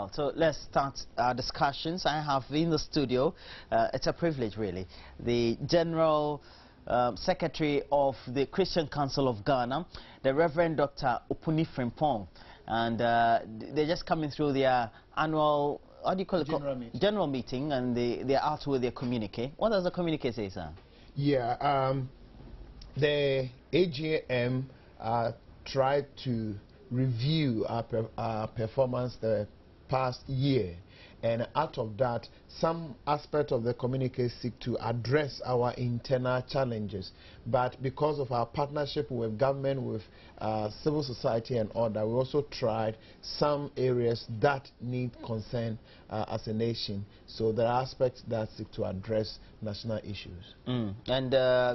Well, so let's start our discussions. I have in the studio, it's a privilege really, the General Secretary of the Christian Council of Ghana, the Reverend Dr. Opuni Frimpong, and they're just coming through their annual, what do you call it? General meeting, and they're out with their communique. What does the communique say, sir? Yeah, the AGM tried to review our performance the past year, and out of that, some aspect of the communique seek to address our internal challenges. But because of our partnership with government, with civil society and all that, we also tried some areas that need concern as a nation. So there are aspects that seek to address national issues. And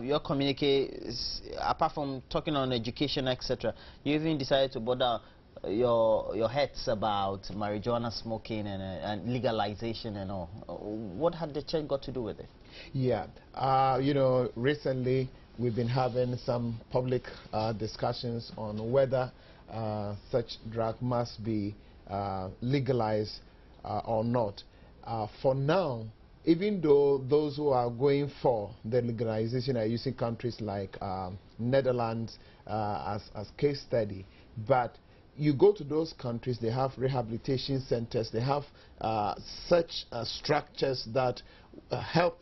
your communique, is, apart from talking on education, etc., you even decided to bother your heads about marijuana smoking and legalization and all. What had the church got to do with it? Yeah, you know, recently we've been having some public discussions on whether such drug must be legalized or not. For now, even though those who are going for the legalization are using countries like Netherlands as case study, but you go to those countries, they have rehabilitation centers, they have such structures that help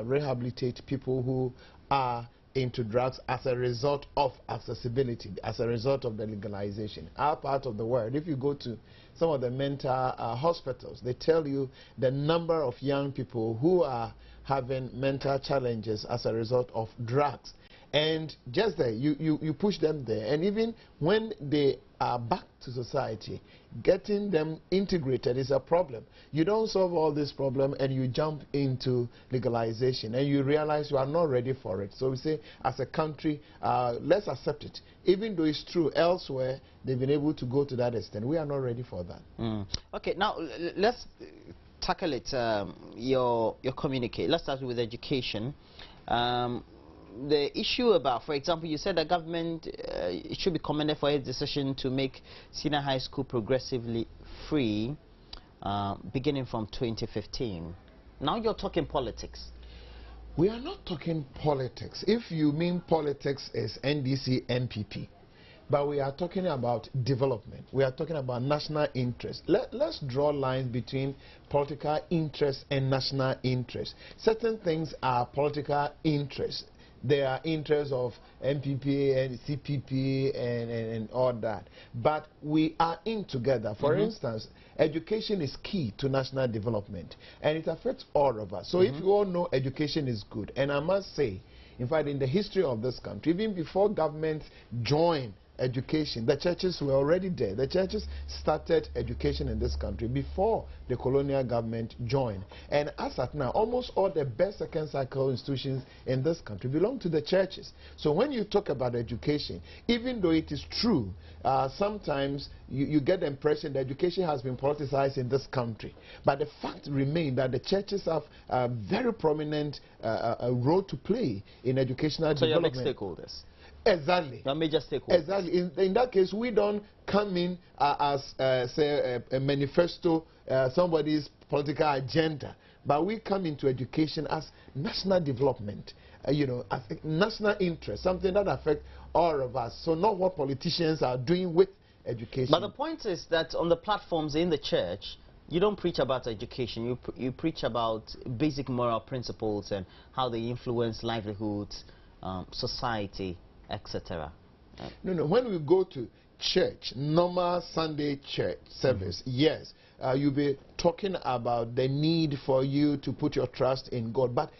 rehabilitate people who are into drugs as a result of accessibility, as a result of the legalization. Our part of the world, if you go to some of the mental hospitals, they tell you the number of young people who are having mental challenges as a result of drugs. And just there, you push them there, and even when they are back to society, getting them integrated is a problem. You don't solve all this problem and you jump into legalization and you realize you are not ready for it. So we say, as a country, let's accept it. Even though it's true elsewhere, they've been able to go to that extent. We are not ready for that. Okay, now let's tackle it, your communique. Let's start with education. The issue about, for example, you said the government it should be commended for its decision to make senior high school progressively free beginning from 2015. Now you're talking politics. We are not talking politics. If you mean politics, is NDC, NPP. But we are talking about development. We are talking about national interest. Let's draw lines between political interest and national interest. Certain things are political interest. There are interests of MPP and CPP and all that. But we are in together. For instance, education is key to national development, and it affects all of us. So if you all know education is good, and I must say, in fact, in the history of this country, even before governments joined education, the churches were already there. The churches started education in this country before the colonial government joined. And as at now, almost all the best second cycle institutions in this country belong to the churches. So when you talk about education, even though it is true, sometimes you get the impression that education has been politicized in this country. But the fact remains that the churches have a very prominent role to play in educational development. So you're big stakeholders. Exactly. The major stakeholders. Exactly. In that case, we don't come in as, say, a manifesto, somebody's political agenda, but we come into education as national development, you know, as national interest, something that affects all of us. So not what politicians are doing with education. But the point is that on the platforms in the church, you don't preach about education. You preach about basic moral principles and how they influence livelihoods, society, etc. No. When we go to church, normal Sunday church service, yes, you'll be talking about the need for you to put your trust in God. But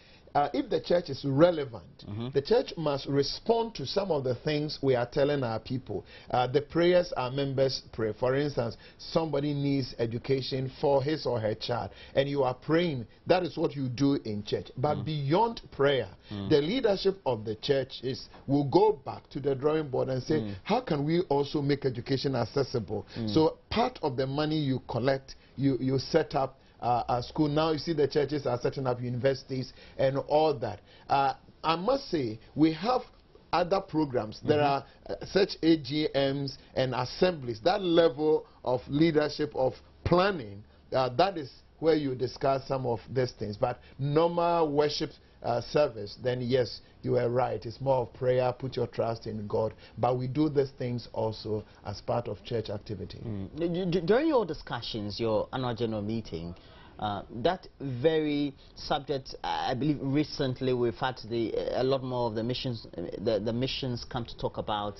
if the church is relevant, the church must respond to some of the things we are telling our people. The prayers our members pray. For instance, somebody needs education for his or her child, and you are praying. That is what you do in church. But beyond prayer, the leadership of the church will go back to the drawing board and say, how can we also make education accessible? So part of the money you collect, you set up a school. Now you see the churches are setting up universities and all that. I must say, we have other programs. There are such AGMs and assemblies. That level of leadership of planning, that is where you discuss some of these things. But normal worship service, then yes, you are right. It's more of prayer, put your trust in God. But we do these things also as part of church activity. During your discussions, your annual general meeting, that very subject, I believe recently we've had a lot more of the missions, the missions come to talk about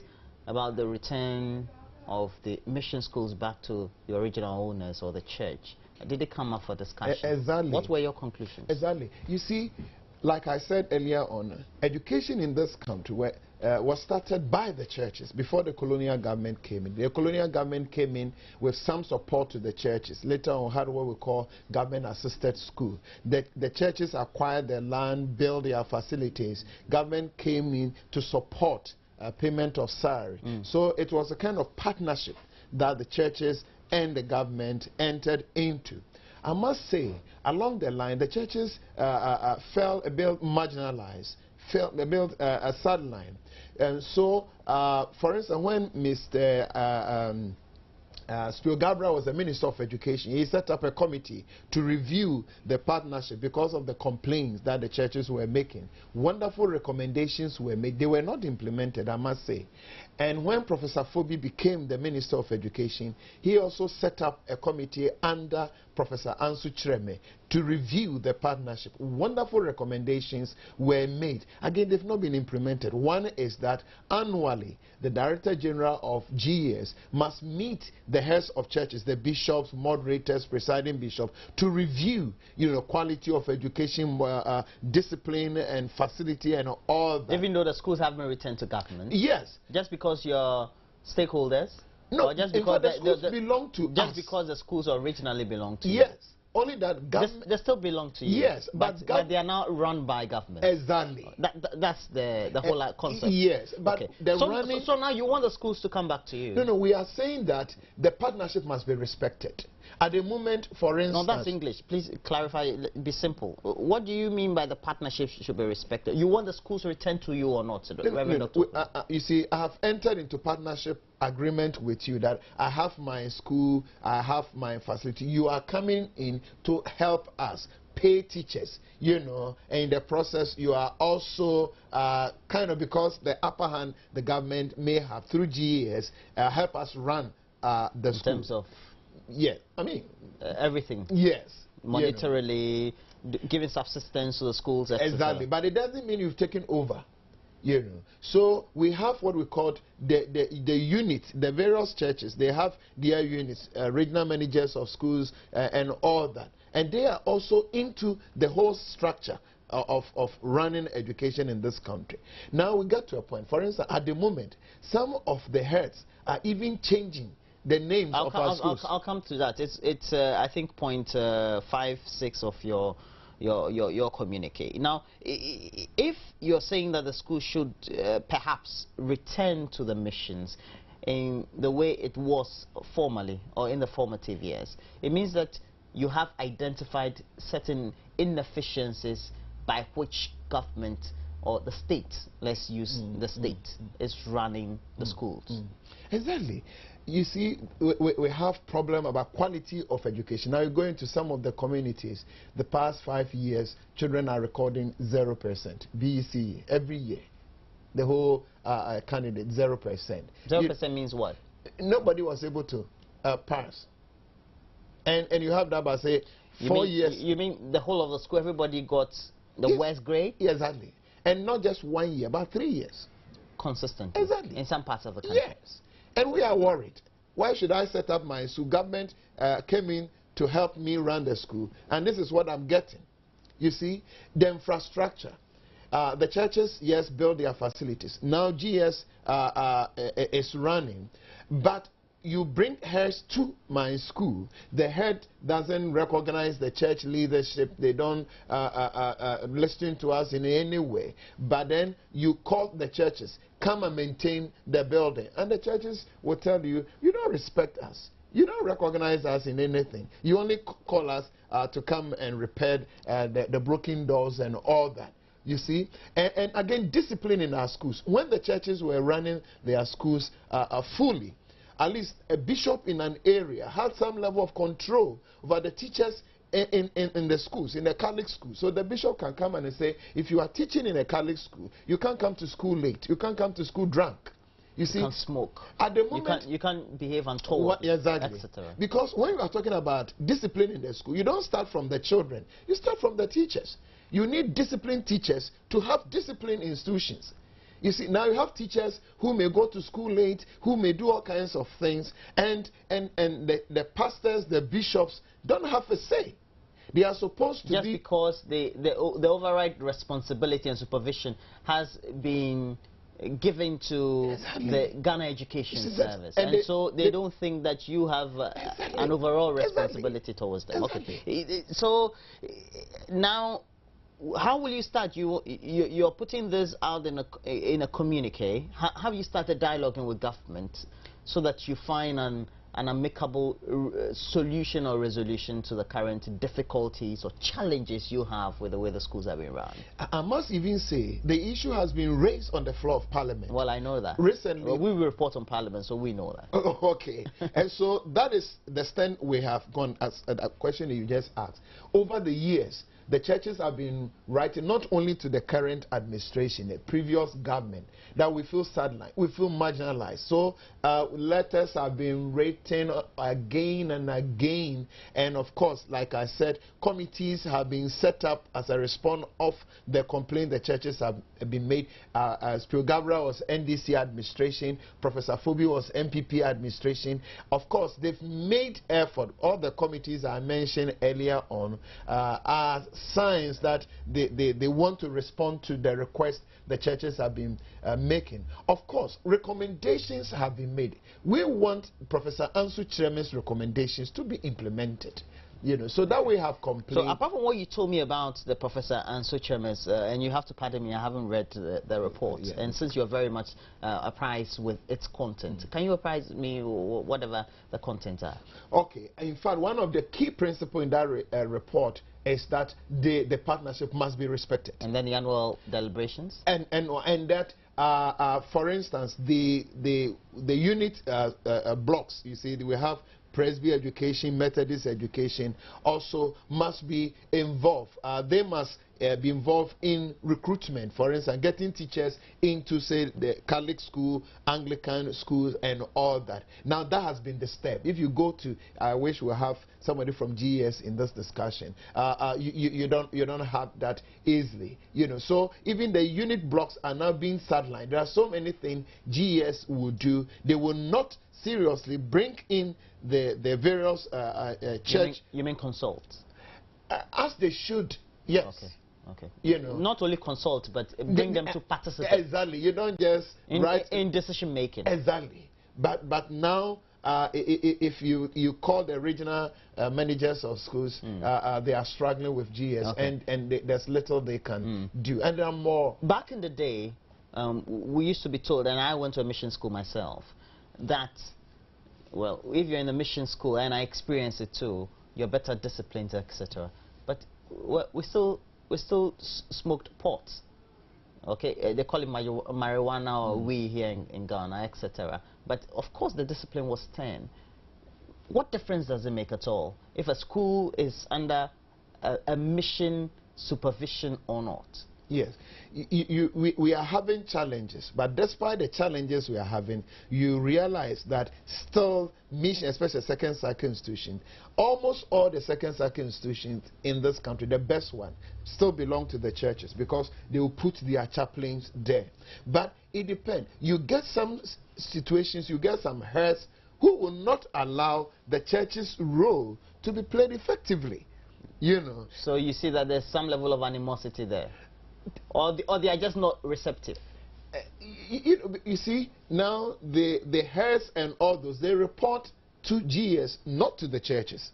the return of the mission schools back to the original owners or the church. Did it come up for discussion? Exactly. What were your conclusions? Exactly. You see, like I said earlier on, education in this country was started by the churches before the colonial government came in. The colonial government came in with some support to the churches. Later on, had what we call government-assisted school. The churches acquired the land, built their facilities. Government came in to support payment of salary. So it was a kind of partnership that the churches and the government entered into. I must say, along the line, the churches felt a bit marginalized, felt a bit sidelined. And so, for instance, when Mr. Stuart Gabriel was the Minister of Education, he set up a committee to review the partnership because of the complaints that the churches were making. Wonderful recommendations were made. They were not implemented, I must say. And when Professor Fobi became the Minister of Education, he also set up a committee under Professor Ansu Chireme to review the partnership. Wonderful recommendations were made. Again, they've not been implemented. One is that annually, the Director General of GES must meet the heads of churches, the bishops, moderators, presiding bishops, to review, quality of education, discipline and facility and all that. Even though the schools haven't returned to government? Yes. Just because you're stakeholders? No, or just because the schools belong to just us. because the schools originally belong to you? Yes. Only that government... They still belong to you. Yes, but they are now run by government. Exactly. That's the whole concept. Yes, but okay. So now you want the schools to come back to you? No, we are saying that the partnership must be respected. At the moment, for instance... No, that's English. Please clarify, be simple. What do you mean by the partnership should be respected? You want the schools to return to you or not? You see, I have entered into partnership agreement with you that I have my school, I have my facility. You are coming in to help us pay teachers, and in the process you are also kind of, because the upper hand the government may have through GES, help us run the school. In terms of... Yeah, I mean... everything. Yes. Monetarily, giving subsistence to the schools, etc. Exactly, but it doesn't mean you've taken over. So we have what we call the units, the various churches, they have their units, regional managers of schools and all that. And they are also into the whole structure of running education in this country. Now we got to a point, for instance, at the moment, some of the heads are even changing the names of our schools. I'll come to that. It's I think point 5-6 of your communique. Now, if you're saying that the school should perhaps return to the missions in the way it was formerly or in the formative years, it means that you have identified certain inefficiencies by which government or the state, let's use the state, is running the schools. Exactly. You see, we have problem about quality of education. Now you go into some of the communities, the past 5 years, children are recording 0% BEC every year. The whole candidate, 0%. 0% means what? Nobody was able to pass. And you have that by, say, 4 years. You mean the whole of the school, everybody got the worst grade? Yeah, exactly. And not just 1 year, but 3 years. Consistently. Exactly. In some parts of the country. Yes. And we are worried. Why should I set up my school? Government came in to help me run the school, and this is what I'm getting. You see, the infrastructure. The churches, yes, build their facilities. Now GS is running, but you bring heads to my school, the head doesn't recognize the church leadership, they don't listen to us in any way, but then you call the churches, come and maintain the building, and the churches will tell you, you don't respect us, you don't recognize us in anything, you only call us to come and repair the broken doors and all that. You see, and again, discipline in our schools. When the churches were running their schools fully, at least a bishop in an area had some level of control over the teachers in the schools, in the Catholic school. So the bishop can come and say, if you are teaching in a Catholic school, you can't come to school late, you can't come to school drunk. You see, can't smoke. At the moment, you can't behave untold, exactly. etc. Because when you are talking about discipline in the school, you don't start from the children. You start from the teachers. You need disciplined teachers to have disciplined institutions. You see, now you have teachers who may go to school late, who may do all kinds of things, and the pastors, the bishops don't have a say. They are supposed to just be... because the override responsibility and supervision has been given to the Ghana Education Service, and so they don't think that you have an overall responsibility towards them. Okay. So now, how will you start? You're putting this out in a communique. Have you started dialoguing with government so that you find an amicable solution or resolution to the current difficulties or challenges you have with the way the schools are being run? I must even say the issue has been raised on the floor of Parliament. Well, I know that. Recently. Well, we report on Parliament, so we know that. Okay. And so that is the stand we have gone, as a question you just asked. Over the years, the churches have been writing not only to the current administration, the previous government, that we feel sidelined, we feel marginalized. So letters have been written again and again. And of course, like I said, committees have been set up as a response of the complaint the churches have been made. Spiro Gabriel was NDC administration, Professor Phoebe was MPP administration. Of course, they've made effort. All the committees I mentioned earlier on are signs that they want to respond to the request the churches have been making. Of course, recommendations have been made. We want Professor Ansu Chireme's recommendations to be implemented. You know, so that we have complained. So apart from what you told me about the Professor Ansu Chireme's, and you have to pardon me, I haven't read the report, yeah. And since you're very much apprised with its content, can you apprise me whatever the content are? Okay, in fact, one of the key principles in that report is that the partnership must be respected. And then the annual deliberations? And that, for instance, the unit blocks, you see, we have Presby education, Methodist education also must be involved. They must be involved in recruitment, for instance, getting teachers into, say, the Catholic school, Anglican schools, and all that. Now, that has been the step. If you go to, I wish we have somebody from GES in this discussion. You don't have that easily, you know. So even the unit blocks are now being sidelined. There are so many things GES will do. They will not seriously bring in the various church. You mean consult? As they should, yes. Okay. Okay. You know, not only consult, but bring them to participate. Exactly. You don't just write in decision making. Exactly. But now, if you call the regional managers of schools, they are struggling with GS, okay. and there's little they can do, and there are more. Back in the day, we used to be told, and I went to a mission school myself, that, well, if you're in a mission school, and I experienced it too, you're better disciplined, etc. But we still smoked pot. Okay, they call it marijuana or weed here in Ghana, etc. But of course, the discipline was 10. What difference does it make at all if a school is under a mission supervision or not? Yes, we are having challenges, but despite the challenges we are having, you realize that still mission, especially second cycle institutions, almost all the second cycle institutions in this country, the best one, still belong to the churches because they will put their chaplains there. But it depends. You get some situations, you get some heads who will not allow the church's role to be played effectively. You know. So you see that there's some level of animosity there. Or they are just not receptive. You see, now the heads and all those, they report to GS, not to the churches.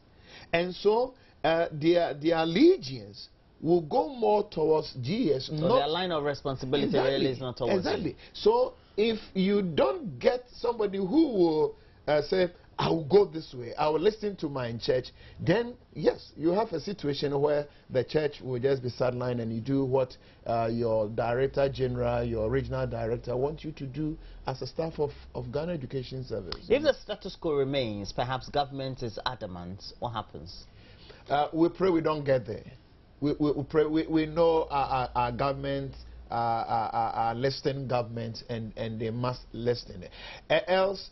And so their allegiance will go more towards GS. So their line of responsibility really is not towards you. So if you don't get somebody who will say, I will go this way, I will listen to my church, then yes, you have a situation where the church will just be sidelined and you do what your director general, your regional director want you to do as a staff of Ghana Education Service. If the status quo remains, perhaps government is adamant, what happens? We pray we don't get there. We pray, we know our government are listening government and they must listen. Else,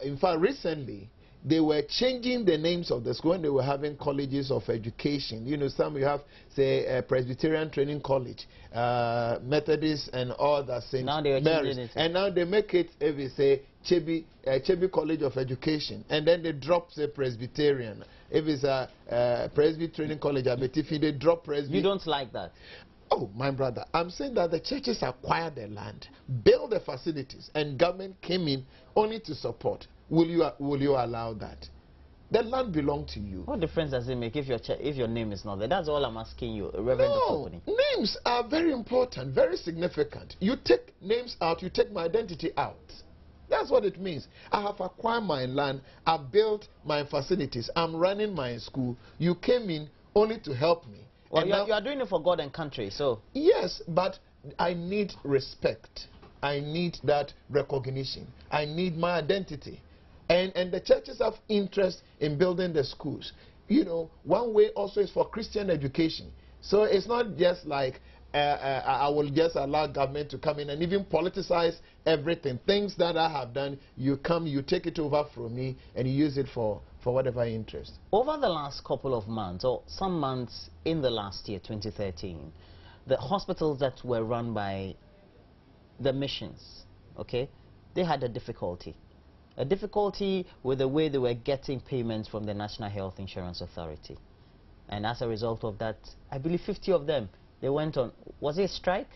in fact, recently, they were changing the names of the school when they were having colleges of education. You know, some you have, say, Presbyterian Training College, Methodist and all that. Now they are changing it. And now they make it, if you say, Chebi College of Education. And then they drop, say, Presbyterian. If it's a Presby Training College, Abetifi, they drop Presby. You don't like that? Oh, my brother, I'm saying that the churches acquired the land, built the facilities, and government came in only to support. Will you allow that? The land belongs to you. What difference does it make if your name is not there? That's all I'm asking you, Reverend No, names are very important, very significant. You take names out, you take my identity out. That's what it means. I have acquired my land, I've built my facilities, I'm running my school. You came in only to help me. Well, you are doing it for God and country, so... Yes, but I need respect. I need that recognition. I need my identity. And the churches have interest in building the schools. You know, one way also is for Christian education. So it's not just like I will just allow government to come in and even politicize everything. Things that I have done, you come, you take it over from me, and you use it for whatever interest. Over the last couple of months, or some months in the last year, 2013, the hospitals that were run by the missions, okay, they had a difficulty with the way they were getting payments from the National Health Insurance Authority. And as a result of that, I believe 50 of them, they went on, was it a strike?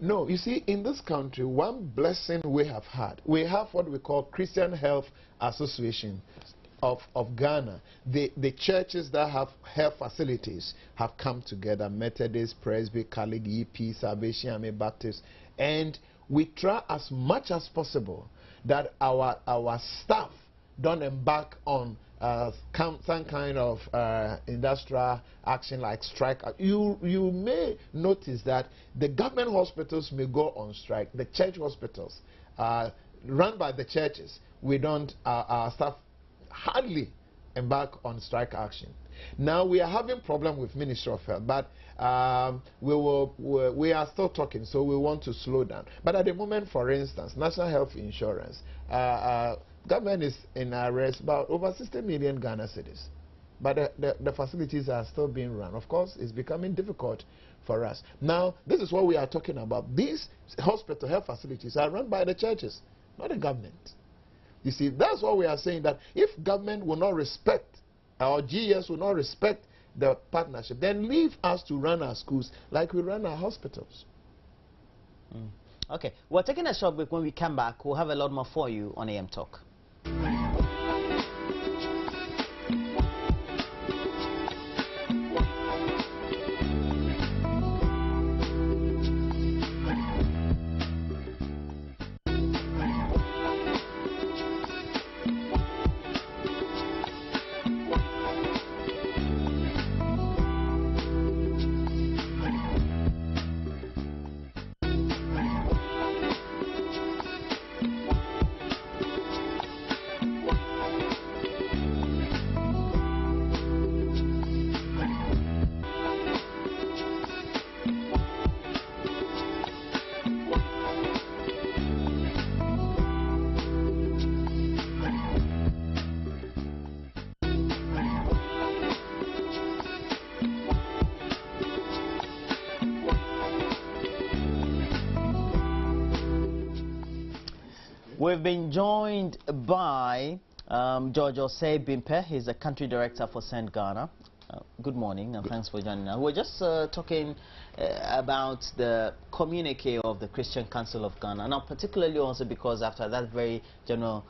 No, you see, in this country, one blessing we have had, we have what we call Christian Health Association of Ghana. The churches that have health facilities have come together, Methodist, Presby, Catholic, EP, Salvation Army, Baptist, and we try as much as possible that our staff don't embark on some kind of industrial action like strike. You may notice that the government hospitals may go on strike. The church hospitals run by the churches, we don't, our staff hardly embark on strike action. Now we are having problem with Ministry of Health, but we are still talking, so we want to slow down. But at the moment, for instance, National Health Insurance, government is in arrest about over 60 million Ghana cedis. But the facilities are still being run. Of course, it's becoming difficult for us. Now, this is what we are talking about. These hospital health facilities are run by the churches, not the government. You see, that's what we are saying, that if government will not respect, our GS will not respect the partnership, then leave us to run our schools like we run our hospitals. Okay, we're taking a short break. When we come back, we'll have a lot more for you on AM Talk. We've been joined by George Osei Bimpe. He's the country director for Send Ghana. Good morning and thanks for joining us. We're just talking about the communique of the Christian Council of Ghana. Now, particularly also because after that very annual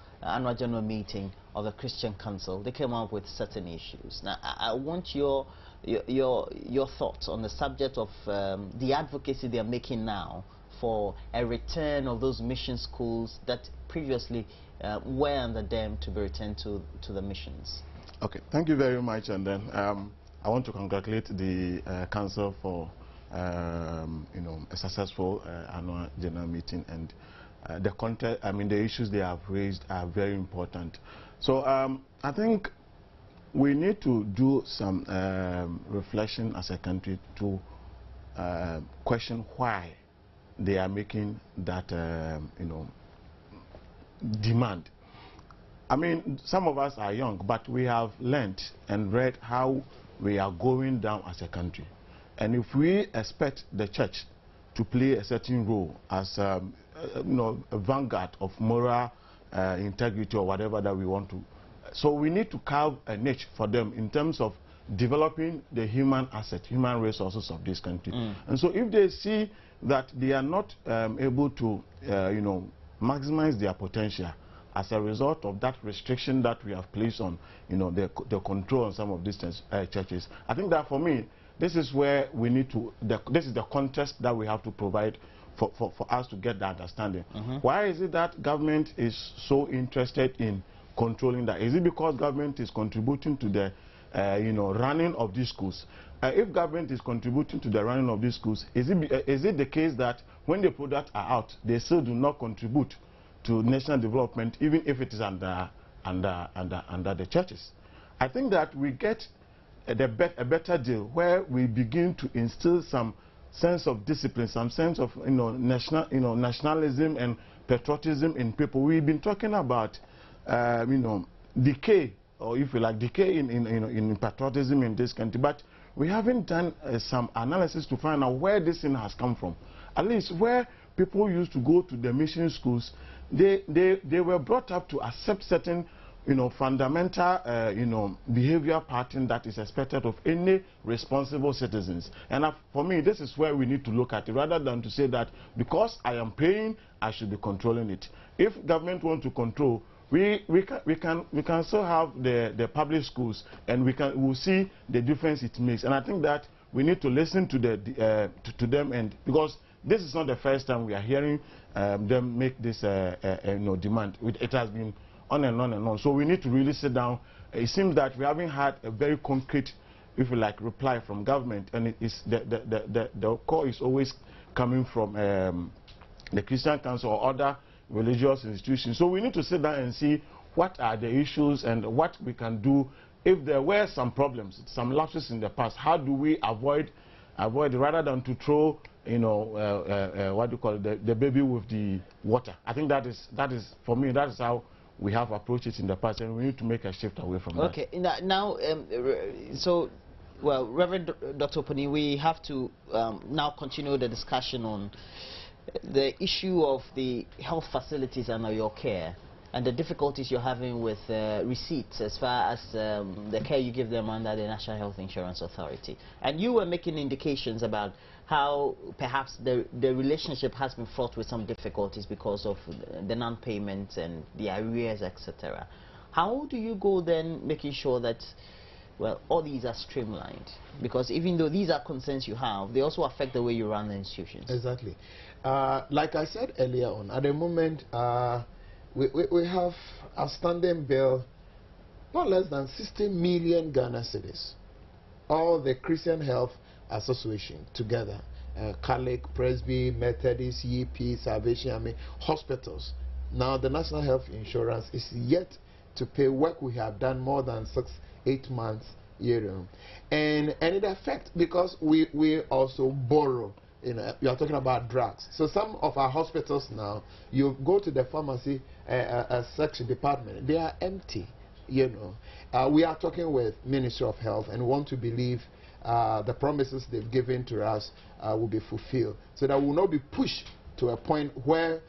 general meeting of the Christian Council, they came up with certain issues. Now, I want your thoughts on the subject of the advocacy they are making now for a return of those mission schools that previously were under them to be returned to the missions? Okay, thank you very much. And then I want to congratulate the council for a successful annual general meeting, and the content, the issues they have raised are very important. So I think we need to do some reflection as a country to question why they are making that demand. I mean, some of us are young, but we have learned and read how we are going down as a country. And if we expect the church to play a certain role as a vanguard of moral integrity or whatever that we want to, so we need to carve a niche for them in terms of developing the human asset, human resources of this country. And so if they see that they are not able to, maximize their potential as a result of that restriction that we have placed on, the control on some of these churches, I think that for me, this is where we need to, this is the context that we have to provide for us to get that understanding. Why is it that government is so interested in controlling that? Is it because government is contributing to the running of these schools? If government is contributing to the running of these schools, is it the case that when the products are out, they still do not contribute to national development, even if it is under the churches? I think that we get a better deal where we begin to instill some sense of discipline, some sense of nationalism and patriotism in people. We've been talking about decay, or if you like, decay in patriotism in this country, but we haven't done some analysis to find out where this thing has come from. At least where people used to go to the mission schools, they were brought up to accept certain fundamental behavior pattern that is expected of any responsible citizens. And for me, this is where we need to look at it, rather than to say that because I am paying, I should be controlling it. If government wants to control, we can still have the public schools, and we'll see the difference it makes. And I think that we need to listen to them, and because this is not the first time we are hearing them make this demand. It has been on and on and on. So we need to really sit down. It seems that we haven't had a very concrete, if you like, reply from government, and it is the call is always coming from the Christian Council or other religious institutions. So we need to sit down and see what are the issues and what we can do. If there were some problems, some lapses in the past, how do we avoid rather than to throw what do you call it, the baby with the water? I think that is for me, that is how we have approached it in the past, and we need to make a shift away from that. Okay, now well, Reverend Dr. Oponi, we have to now continue the discussion on the issue of the health facilities under your care and the difficulties you're having with receipts as far as the care you give them under the National Health Insurance Authority. And you were making indications about how perhaps the relationship has been fraught with some difficulties because of the non-payment and the arrears, etc. How do you go then making sure that, well, all these are streamlined? Because even though these are concerns you have, they also affect the way you run the institutions. Exactly. Like I said earlier on, at the moment, we have a standing bill, not less than 60 million Ghana cedis. All the Christian Health Association together, Catholic, Presby, Methodist, YP, Salvation Army, hospitals. Now the National Health Insurance is yet to pay work we have done more than 6-8 months, and it affects because we also borrow. You are talking about drugs. So some of our hospitals now, you go to the pharmacy section department, they are empty. We are talking with Ministry of Health and want to believe the promises they've given to us will be fulfilled, so that we will not be pushed to a point where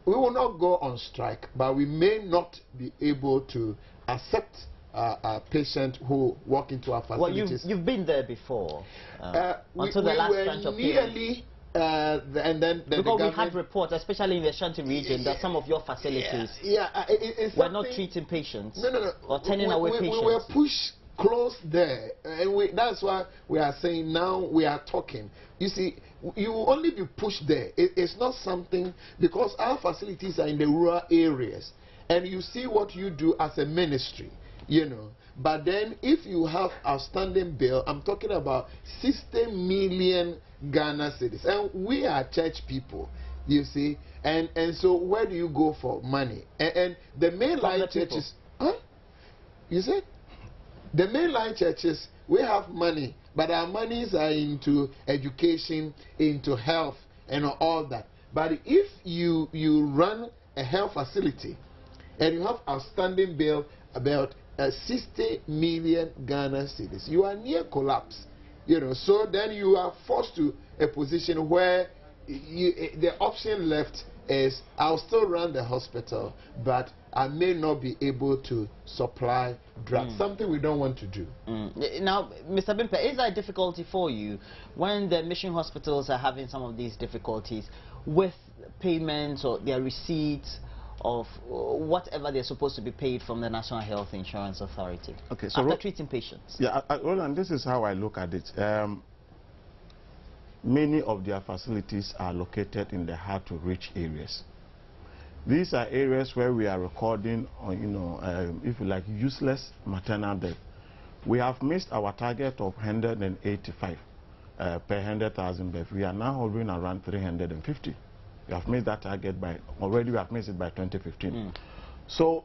we will not go on strike, but we may not be able to accept a patient who walk into our facilities. Well, you've been there before. Until the last tranche of nearly, and then because we had reports, especially in the Ashanti region, that some of your facilities were not treating patients or turning away patients. We were pushed close there. And that's why we are saying now we are talking. You see, you will only be pushed there. It's not something, because our facilities are in the rural areas. And you see what you do as a ministry, you know. But then if you have outstanding bill, I'm talking about 60 million Ghana cedis. And we are church people, you see. And so where do you go for money? And the mainline churches, huh? You said? The mainline churches, we have money, but our monies are into education, into health, and all that. But if you run a health facility, and you have outstanding bill about 60 million Ghana cedis, you are near collapse, you know. So then you are forced to a position where the option left is, I'll still run the hospital, but I may not be able to supply drugs, something we don't want to do. Now, Mr. Bimpe, is that a difficulty for you when the mission hospitals are having some of these difficulties with payments or their receipts of whatever they're supposed to be paid from the National Health Insurance Authority, okay, so after treating patients? Yeah, Roland, this is how I look at it. Many of their facilities are located in the hard-to-reach areas. These are areas where we are recording, if you like, useless maternal death. We have missed our target of 185 per 100,000 births. We are now hovering around 350. We have missed that target by, already we have missed it by 2015. So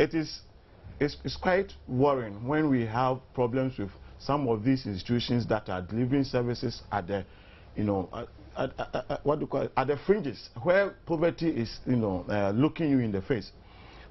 it's quite worrying when we have problems with some of these institutions that are delivering services at the, what do you call it, at the fringes, where poverty is, looking you in the face.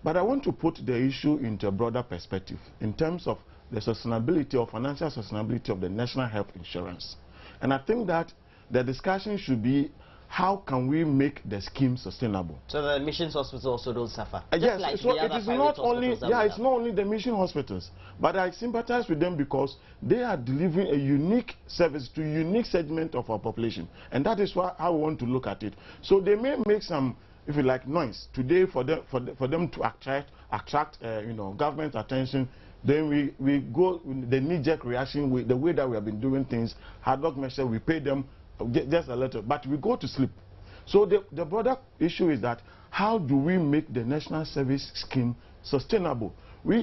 But I want to put the issue into a broader perspective in terms of the sustainability or financial sustainability of the national health insurance. And I think that the discussion should be, how can we make the scheme sustainable? So the missions hospitals also don't suffer? Yes, like so it is not only, it's not only the mission hospitals, but I sympathize with them because they are delivering a unique service to a unique segment of our population. And that is why I want to look at it. So they may make some, if you like, noise today for them to attract government attention. Then we go with the knee-jerk reaction with the way that we have been doing things, hard work measure, we pay them just a little, but we go to sleep. So the broader issue is that how do we make the national service scheme sustainable? The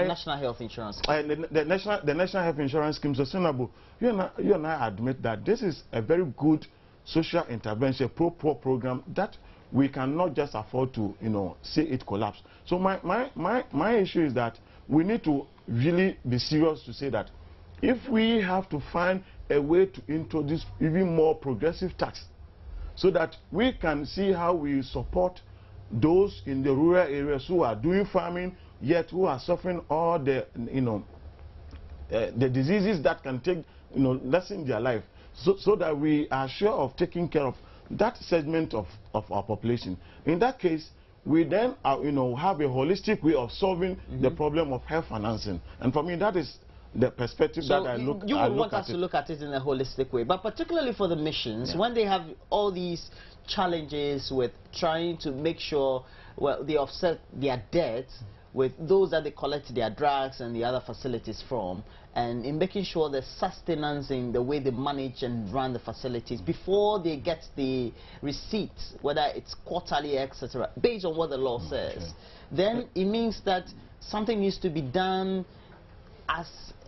National Health Insurance Scheme. The National Health Insurance Scheme sustainable. You and I admit that this is a very good social intervention, pro-poor program that we cannot just afford to, see it collapse. So my issue is that we need to really be serious to say that if we have to find a way to introduce even more progressive tax so that we can see how we support those in the rural areas who are doing farming yet who are suffering all the the diseases that can take lessen their life, so that we are sure of taking care of that segment of our population. In that case, we then have a holistic way of solving the problem of health financing. And for me, that is the perspective that I look at. You would want us to look at it in a holistic way, but particularly for the missions, when they have all these challenges with trying to make sure, well, they offset their debt with those that they collect their drugs and the other facilities from, and in making sure the sustenance in the way they manage and run the facilities before they get the receipts, whether it's quarterly, etc., based on what the law says, then it means that something needs to be done as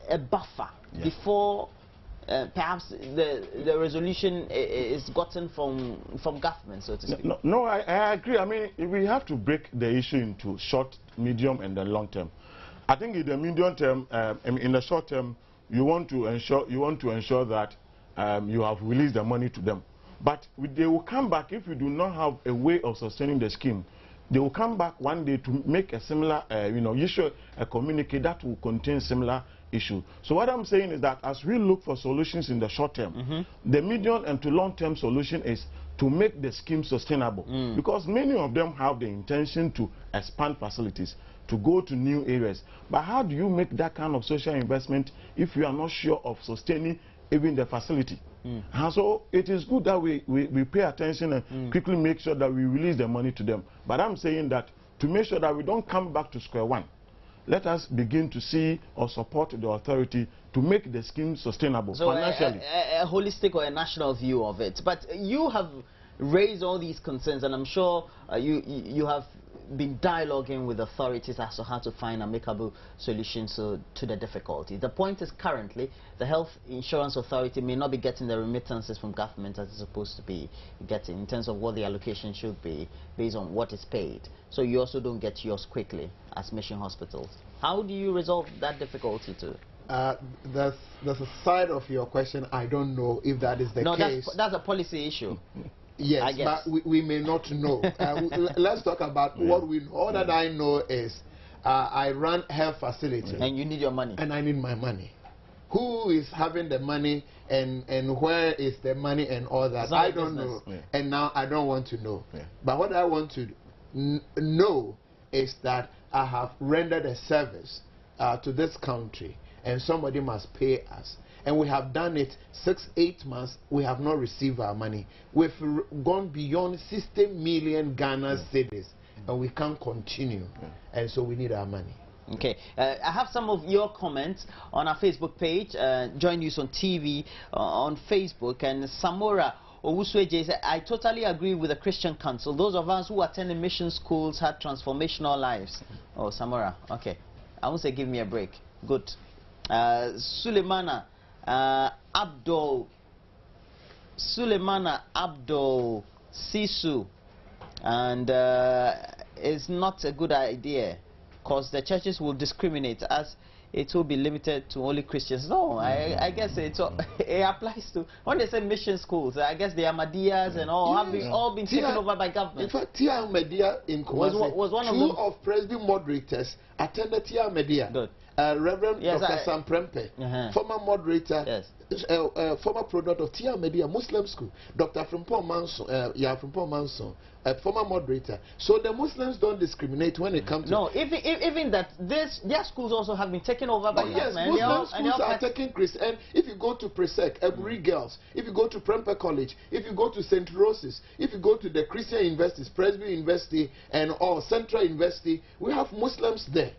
a buffer before perhaps the resolution is gotten from government, so to speak. No, I agree. I mean, we have to break the issue into short, medium, and the long term. I think in the medium term, in the short term, you want to ensure that you have released the money to them. But they will come back if you do not have a way of sustaining the scheme. They will come back one day to make a similar, issue a communique that will contain similar issue. So what I'm saying is that as we look for solutions in the short term, the medium and to long term solution is to make the scheme sustainable. Because many of them have the intention to expand facilities, to go to new areas. But how do you make that kind of social investment if you are not sure of sustaining even the facility? And so it is good that we pay attention and quickly make sure that we release the money to them. But I'm saying that to make sure that we don't come back to square one, let us begin to see or support the authority to make the scheme sustainable financially. A holistic or a national view of it. But you have raised all these concerns, and I'm sure you have been dialoguing with authorities as to how to find amicable solutions to the difficulty. The point is currently the Health Insurance Authority may not be getting the remittances from government as it's supposed to be getting in terms of what the allocation should be based on what is paid. So you also don't get yours quickly as mission hospitals. How do you resolve that difficulty too? There's a side of your question I don't know if that is the case. No, that's a policy issue. Yes, but we may not know. Let's talk about what we know. All that I know is I run health facility. And you need your money. And I need my money. Who is having the money and where is the money and all that? I don't know. And now I don't want to know. But what I want to know is that I have rendered a service to this country and somebody must pay us. And we have done it 6-8 months. We have not received our money. We've gone beyond 60 million Ghana cedis, and we can't continue. And so we need our money. Okay, I have some of your comments on our Facebook page. Join News on TV on Facebook. And Samora Owusweje said, I totally agree with the Christian Council. Those of us who attended mission schools had transformational lives. Oh, Samora, okay. I won't say give me a break. Good. Suleimana Abdul Sisu, and it's not a good idea because the churches will discriminate as it will be limited to only Christians. No, I guess it applies to when they say mission schools. I guess the Ahmadiyas and all have all been taken over by government. In fact, Tia Ahmadiyya in Kumasi was one of two of Presby moderators attended Tia Ahmadiyya. Good. Reverend Dr. Sam Prempe, former moderator, former product of Tia Ahmadiyya Muslim School, Dr. Frimpong Manson, former moderator. So the Muslims don't discriminate when it comes to... No, even that their schools also have been taken over by yes, Muslim schools are taking Christian. And if you go to Presec, Eburi Girls, if you go to Prempe College, if you go to St. Rose's, if you go to the Christian universities, Presby University and all Central University, we have Muslims there.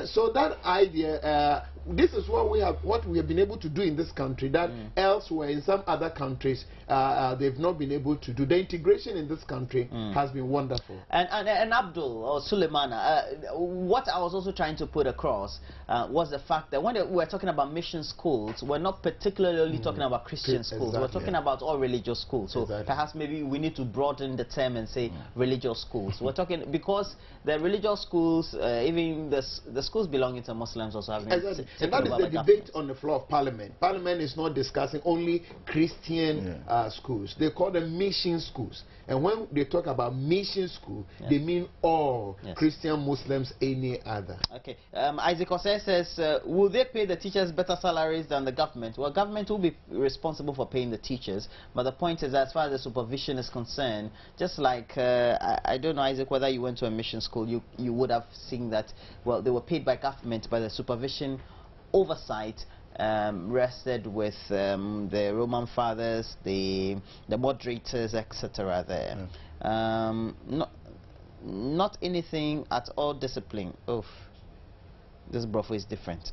So that idea, this is what we have been able to do in this country that elsewhere in some other countries they've not been able to do. The integration in this country has been wonderful. And Abdul or Suleimana, what I was also trying to put across was the fact that when we're talking about mission schools, we're not particularly talking about Christian schools. We're talking about all religious schools. So perhaps maybe we need to broaden the term and say religious schools. We're talking because the religious schools, even the schools belonging to Muslims also have been and that is the debate on the floor of Parliament. Parliament is not discussing only Christian schools. They call them mission schools. And when they talk about mission school, they mean all Christian, Muslims, any other. Okay. Isaac Osei says, will they pay the teachers better salaries than the government? Well, government will be responsible for paying the teachers. But the point is, as far as the supervision is concerned, just like, I don't know, Isaac, whether you went to a mission school, you would have seen that, well, they were paid by government, but the supervision oversight rested with the Roman fathers, the moderators, etc. there. Not anything at all discipline. Oof. This brofo is different.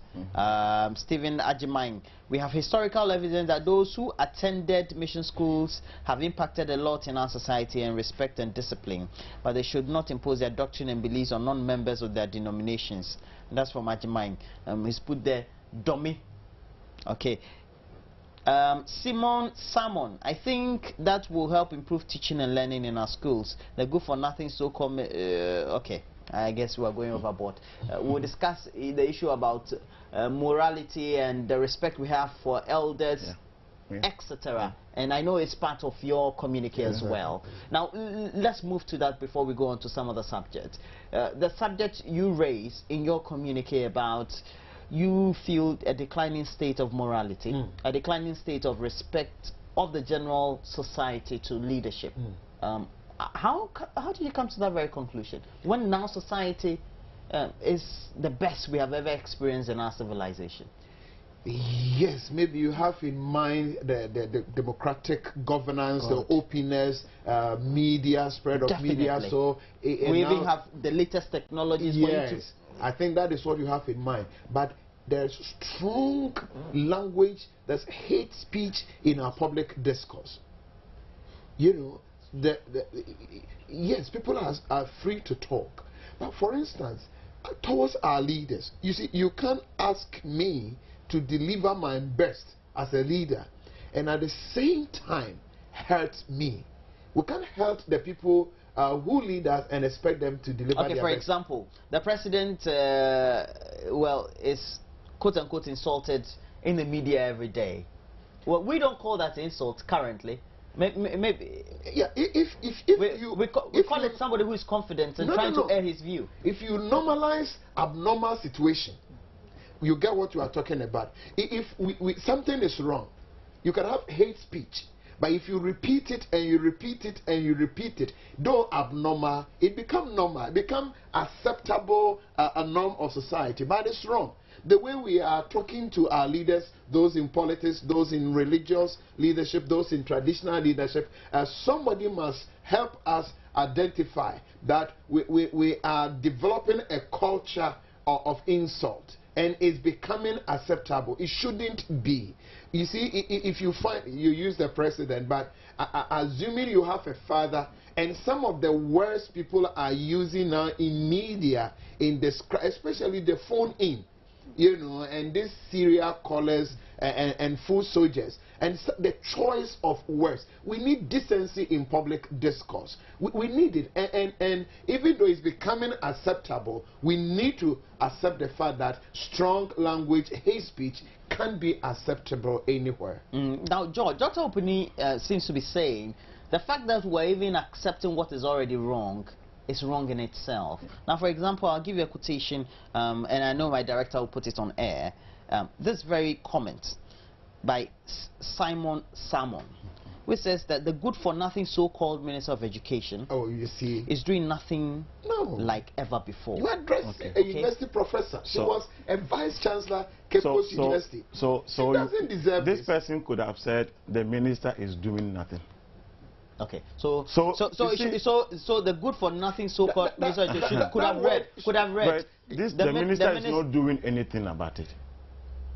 Stephen Ajimang, we have historical evidence that those who attended mission schools have impacted a lot in our society and respect and discipline, but they should not impose their doctrine and beliefs on non-members of their denominations. And that's from Ajimang. He's put there, dummy. Okay. Simon Salmon, I think that will help improve teaching and learning in our schools. The good for nothing so-called... okay. I guess we are going overboard. We'll discuss the issue about morality and the respect we have for elders, etc. And I know it's part of your communique as well. Now, let's move to that before we go on to some other subjects. The subject you raise in your communique about you feel a declining state of morality, a declining state of respect of the general society to leadership. How do you come to that very conclusion when now society is the best we have ever experienced in our civilization? Yes, maybe you have in mind the democratic governance, the openness, media, spread of media. So we even have the latest technologies. I think that is what you have in mind. But there's strong language, there's hate speech in our public discourse. You know, yes, people are free to talk. But for instance, towards our leaders, you see, you can't ask me to deliver my best as a leader and at the same time hurt me. We can't hurt the people who lead us and expect them to deliver their best. Okay, for example, the president, well, is quote-unquote insulted in the media every day. Well, we don't call that insult currently. Maybe, yeah, we call it somebody who is confident and trying to air his view. If you normalize abnormal situation, you get what you are talking about. If something is wrong, you can have hate speech. But if you repeat it and you repeat it and you repeat it, though abnormal, it becomes normal, it becomes acceptable, a norm of society. But it's wrong. The way we are talking to our leaders, those in politics, those in religious leadership, those in traditional leadership, somebody must help us identify that we are developing a culture of insult. And it's becoming acceptable. It shouldn't be. You see, if you find, you use the president, but assuming you have a father, and some of the worst people are using now in media, especially the phone in, you know, and these serial callers and food soldiers, and the choice of words. We need decency in public discourse. We need it, and even though it's becoming acceptable, we need to accept the fact that strong language, hate speech, can't be acceptable anywhere. Now, George, Dr. Opuni seems to be saying the fact that we're even accepting what is already wrong is wrong in itself. Now, for example, I'll give you a quotation, and I know my director will put it on air. This very comment by Simon Salmon, which says that the good-for-nothing so-called Minister of Education is doing nothing like ever before. You address a university professor. She was a vice-chancellor, Cape Coast University. So she doesn't deserve this person could have said the minister is doing nothing. Okay, so the good-for-nothing so-called Minister of Education could have read. The minister is not doing anything about it.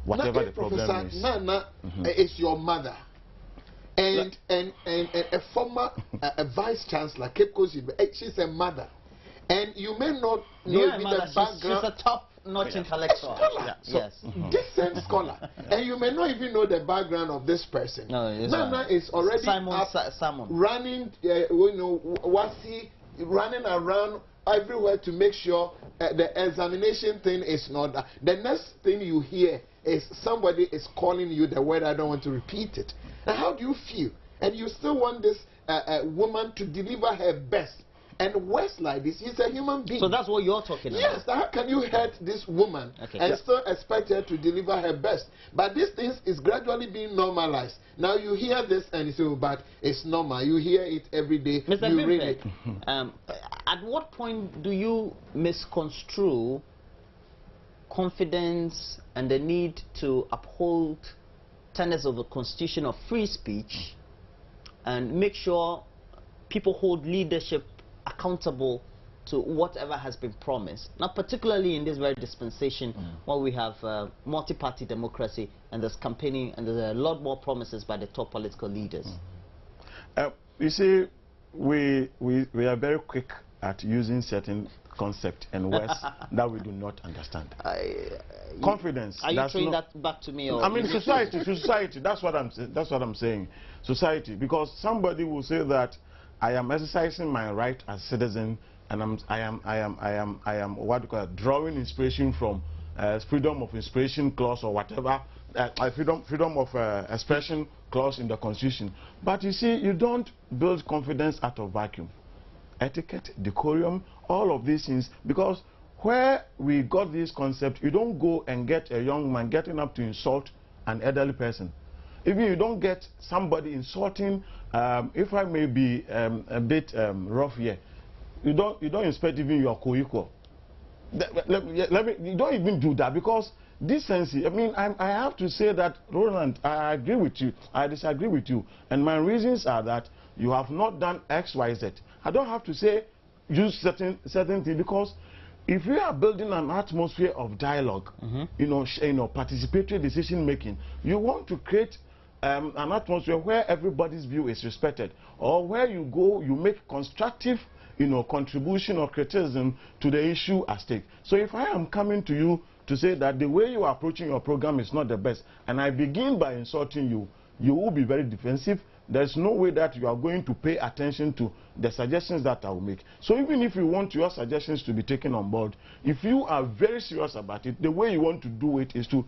Whatever the problem is. Nana is your mother, and a former vice-chancellor, Cape Coast University. She's a mother, and you may not know the background. She's a top-notch intellectual. Yes. Decent scholar, and you may not even know the background of this person. Nana is already running, running around everywhere to make sure the examination thing is not done. The next thing you hear is somebody is calling you the word, I don't want to repeat it. And how do you feel? And you still want this woman to deliver her best. And worse like this, she's a human being. So that's what you're talking about? Yes, how can you hurt this woman and still expect her to deliver her best? But these things is gradually being normalized. Now you hear this and you say, oh, but it's normal. You hear it every day. Mr. You read it. At what point do you misconstrue confidence and the need to uphold tenets of the Constitution of free speech and make sure people hold leadership accountable to whatever has been promised? Now, particularly in this very dispensation where we have multi-party democracy and there's campaigning and there's a lot more promises by the top political leaders. You see, we are very quick at using certain concepts and words that we do not understand. Confidence. Are you throwing that back to me? Or I mean, society. That's what I'm saying. Society, because somebody will say that I am exercising my right as citizen, and I am what you call drawing inspiration from freedom of inspiration clause or whatever, freedom of expression clause in the Constitution. But you see, you don't build confidence out of vacuum. Etiquette, decorum, all of these things, because where we got this concept, you don't go and get a young man getting up to insult an elderly person. Even you don't get somebody insulting, if I may be a bit rough here, you don't expect even your co-equal. You don't even do that, because decency, I mean, I have to say that, Roland, I agree with you, I disagree with you, and my reasons are that you have not done X, Y, Z. I don't have to say use certain things, because if we are building an atmosphere of dialogue, participatory decision making, you want to create an atmosphere where everybody's view is respected, or where you go, you make constructive, contribution or criticism to the issue at stake. So if I am coming to you to say that the way you are approaching your program is not the best, and I begin by insulting you, you will be very defensive. There's no way that you are going to pay attention to the suggestions that I will make. So even if you want your suggestions to be taken on board, if you are very serious about it, the way you want to do it is to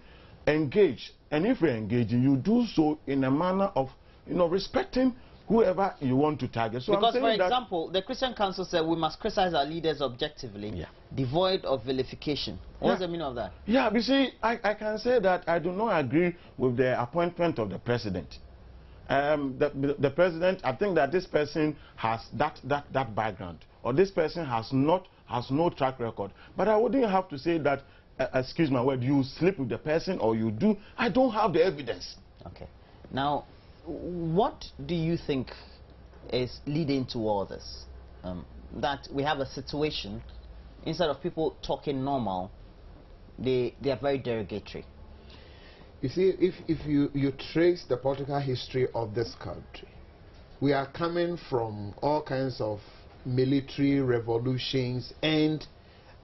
engage. And if you're engaging, you do so in a manner of, respecting whoever you want to target. So because, for example, the Christian Council said we must criticize our leaders objectively, devoid of vilification. What's the meaning of that? Yeah, you see, I can say that I do not agree with the appointment of the president. The president, I think that this person has that background, or this person has no track record. But I wouldn't have to say that, excuse my word, you sleep with the person or you do. I don't have the evidence. Okay. Now, what do you think is leading to all this? That we have a situation, instead of people talking normal, they are very derogatory. You see, if you trace the political history of this country, we are coming from all kinds of military revolutions, and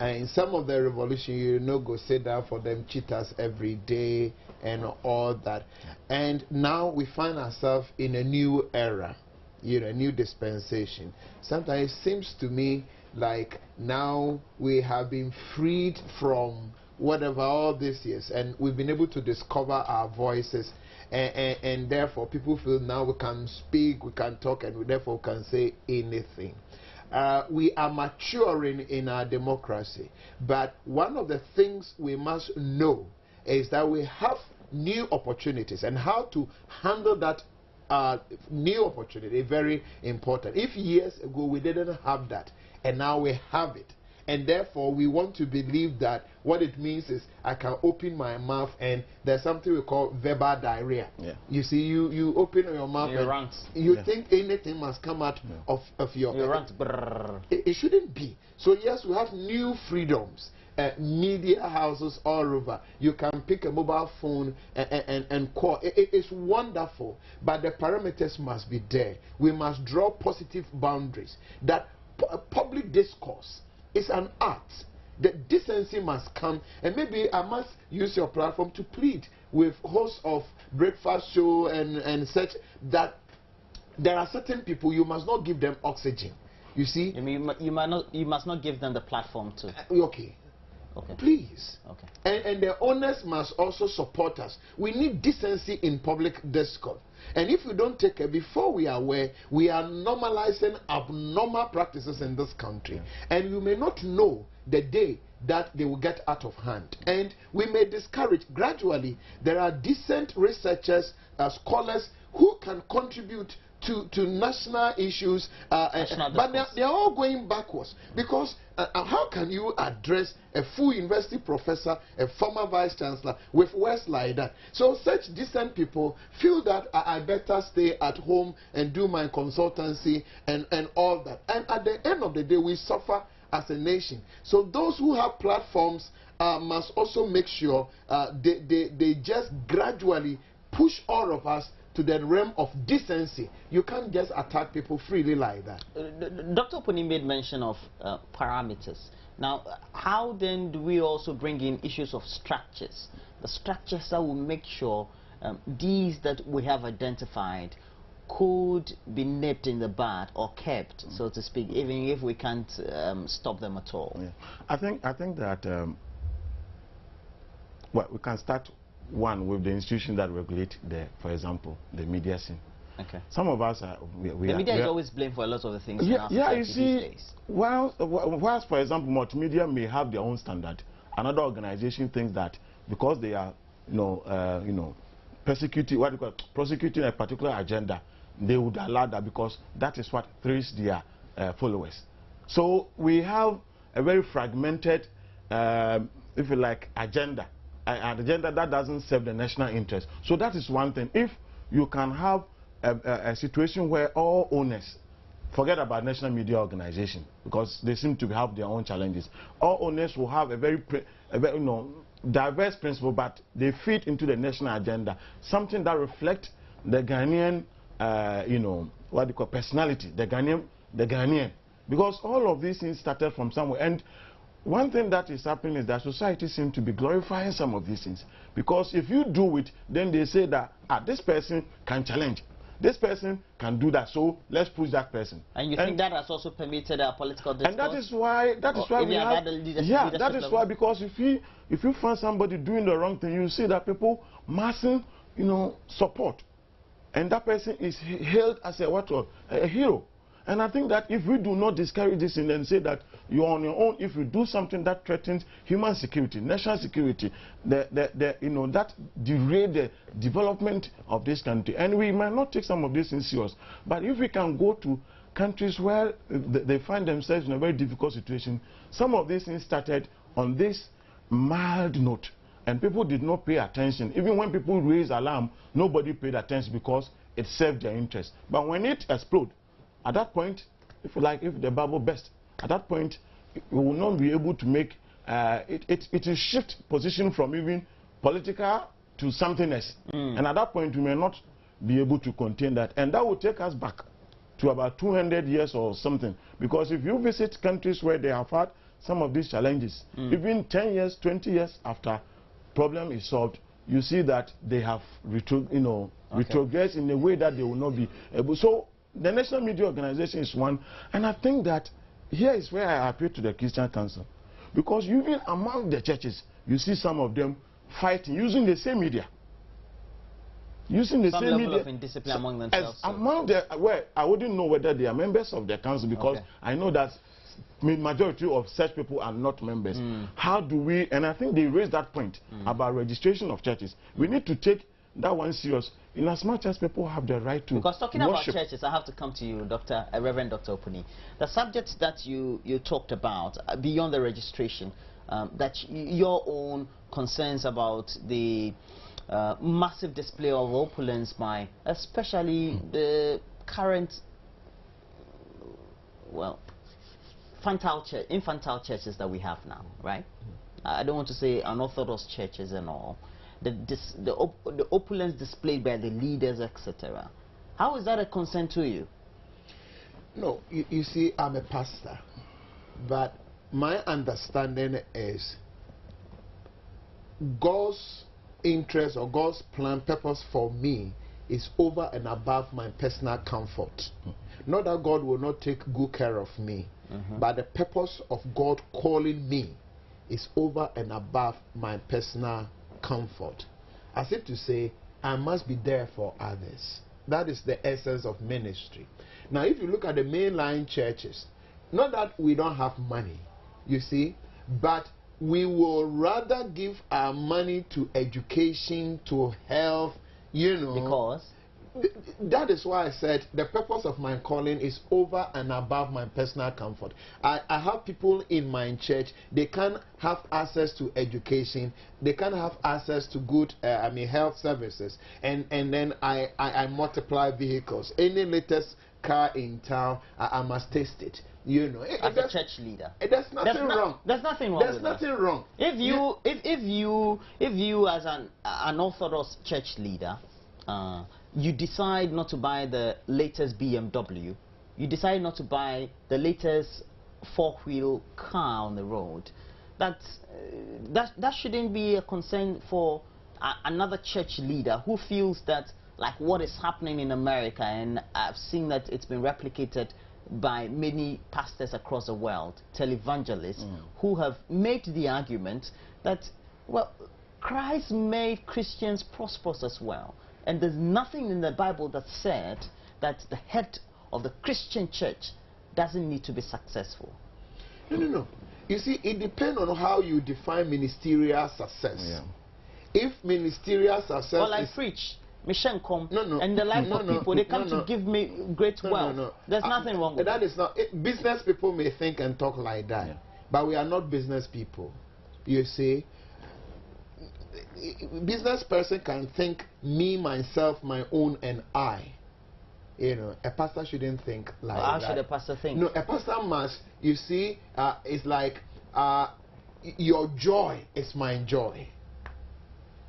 in some of the revolutions, go sit down for them cheaters every day and all that. And now we find ourselves in a new era, a new dispensation. Sometimes it seems to me like now we have been freed from whatever all these years, and we've been able to discover our voices, and therefore people feel now we can speak, we can talk, and we therefore can say anything. We are maturing in our democracy, but one of the things we must know is that we have new opportunities, and how to handle that new opportunity is very important. If years ago we didn't have that, and now we have it, and therefore we want to believe that what it means is I can open my mouth and there's something we call verbal diarrhea. You see, you open your mouth and you think anything must come out of your it shouldn't be. So yes, we have new freedoms. Media houses all over. You can pick a mobile phone and call. It is wonderful, but the parameters must be there. We must draw positive boundaries. That public discourse is an art. The decency must come, and maybe I must use your platform to plead with hosts of breakfast show and such, that there are certain people you must not give them oxygen. You see? You must not give them the platform to. Okay. Please. Okay. And the owners must also support us. We need decency in public discourse. And if we don't take it, before we are aware, we are normalizing abnormal practices in this country. And you may not know the day that they will get out of hand. And we may discourage. Gradually, there are decent researchers, scholars, who can contribute to national issues, but they are all going backwards, because how can you address a full university professor, a former vice chancellor, with words like that? So such decent people feel that I better stay at home and do my consultancy and all that. And at the end of the day, we suffer as a nation. So those who have platforms must also make sure they just gradually push all of us to the realm of decency. You can't just attack people freely like that. Dr. Opuni made mention of parameters. Now, how then do we also bring in issues of structures? The structures that will make sure these that we have identified could be nipped in the bud or kept, so to speak, even if we can't stop them at all. I think that well, we can start one with the institution that regulate for example, the media scene. Okay. Some of us are the media is always blamed for a lot of the things. You see, whilst for example, multimedia may have their own standard, another organization thinks that because they are, prosecuting a particular agenda, they would allow that because that is what thrills their followers. So we have a very fragmented, if you like, agenda. An agenda that doesn't serve the national interest. So that is one thing. If you can have a situation where all owners forget about national media organization, because they seem to have their own challenges. All owners will have a very diverse principle, but they fit into the national agenda, something that reflects the Ghanaian, what they call personality, the Ghanaian. Because all of these things started from somewhere. And one thing that is happening is that society seems to be glorifying some of these things. Because if you do it, then they say that this person can challenge. This person can do that, so let's push that person. And you think that has also permitted our political discourse? And that is why we have, that is why, because if you find somebody doing the wrong thing, you see that people massing, support. And that person is hailed as a hero. And I think that if we do not discourage this and say that you're on your own, if you do something that threatens human security, national security, that derail the development of this country. And we might not take some of these things serious. But if we can go to countries where they find themselves in a very difficult situation, some of these things started on this mild note. And people did not pay attention. Even when people raised alarm, nobody paid attention because it served their interest. But when it explodes, at that point, if the bubble bursts, at that point, we will not be able to make it will shift position from even political to something else. And at that point, we may not be able to contain that. And that will take us back to about 200 years or something. Because if you visit countries where they have had some of these challenges, even 10 years, 20 years after problem is solved, you see that they have retrogressed in a way that they will not be able. So the National Media Organization is one, and I think that here is where I appeal to the Christian Council, because even among the churches, you see some of them fighting, using the same media. Using the same media. Of indiscipline among themselves. Among the, well, I wouldn't know whether they are members of the council, because I know that majority of such people are not members. How do we, and I think they raised that point about registration of churches. We need to take that one serious, in as much as people have the right to Because talking about churches, I have to come to you, Reverend Dr. Opuni. The subjects that you talked about, beyond the registration, that your own concerns about the massive display of opulence by especially the current, infantile churches that we have now, right? I don't want to say unorthodox churches and all. The opulence displayed by the leaders, etc. How is that a concern to you? No, you see, I'm a pastor, but my understanding is God's interest or God's plan, purpose for me is over and above my personal comfort. Not that God will not take good care of me, but the purpose of God calling me is over and above my personal comfort. As if to say, I must be there for others. That is the essence of ministry. Now, if you look at the mainline churches, not that we don't have money, you see, but we will rather give our money to education, to health, Because? That is why I said the purpose of my calling is over and above my personal comfort. I have people in my church, they can have access to education, they can have access to good health services, and then I multiply vehicles. Any latest car in town, I must taste it. As a church leader, there's nothing wrong. There's nothing wrong. There's nothing wrong. If you as an Orthodox church leader, you decide not to buy the latest BMW, you decide not to buy the latest four-wheel car on the road, that shouldn't be a concern for another church leader who feels that, like what is happening in America, and I've seen that it's been replicated by many pastors across the world, televangelists, who have made the argument that, well, Christ made Christians prosperous as well. And there's nothing in the Bible that said that the head of the Christian church doesn't need to be successful. No. You see, it depends on how you define ministerial success. Yeah. If ministerial success I preach, and the life of people, they come to give me great wealth. There's nothing wrong with that. That is not it. Business people may think and talk like that, but we are not business people. You see, business person can think me, myself, my own, and I. You know, a pastor shouldn't think like How that. should a pastor think? No, a pastor must, you see, it's like your joy is my joy.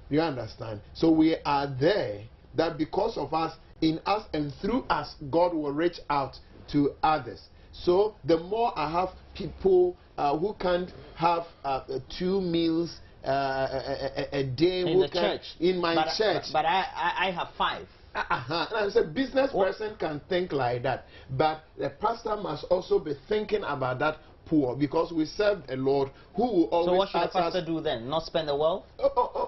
You understand? So we are there that because of us, in us and through us, God will reach out to others. So the more I have people who can't have 2 meals a day in who the church. In my church. But I have 5. And so a business person can think like that. But the pastor must also be thinking about that poor, because we serve a Lord who will always. So what should the pastor do then? Not spend the wealth?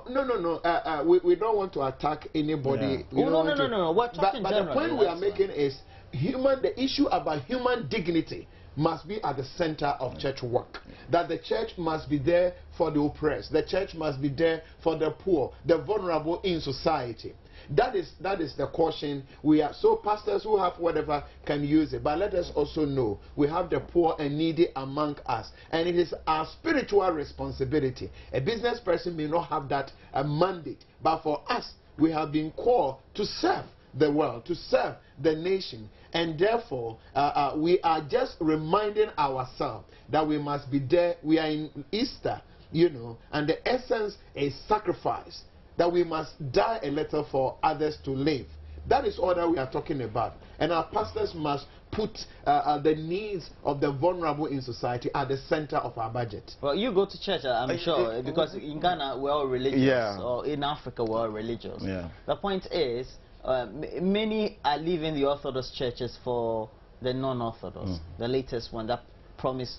No. We don't want to attack anybody. Yeah. No. We're talking but the point we are making is the issue about human dignity must be at the center of church work. That the church must be there for the oppressed. The church must be there for the poor, the vulnerable in society. That is the caution we are. So pastors who have whatever can use it. But let us also know we have the poor and needy among us. And it is our spiritual responsibility. A business person may not have that mandate. But for us, we have been called to serve the world, to serve the nation. And therefore, we are just reminding ourselves that we must be there. We are in Easter, you know, and the essence is sacrifice. That we must die a little for others to live. That is all that we are talking about. And our pastors must put the needs of the vulnerable in society at the center of our budget. Well, you go to church, I'm sure, because in Ghana we're all religious, yeah. or in Africa we're all religious. Yeah. The point is, many are leaving the Orthodox churches for the non-Orthodox, the latest one that promise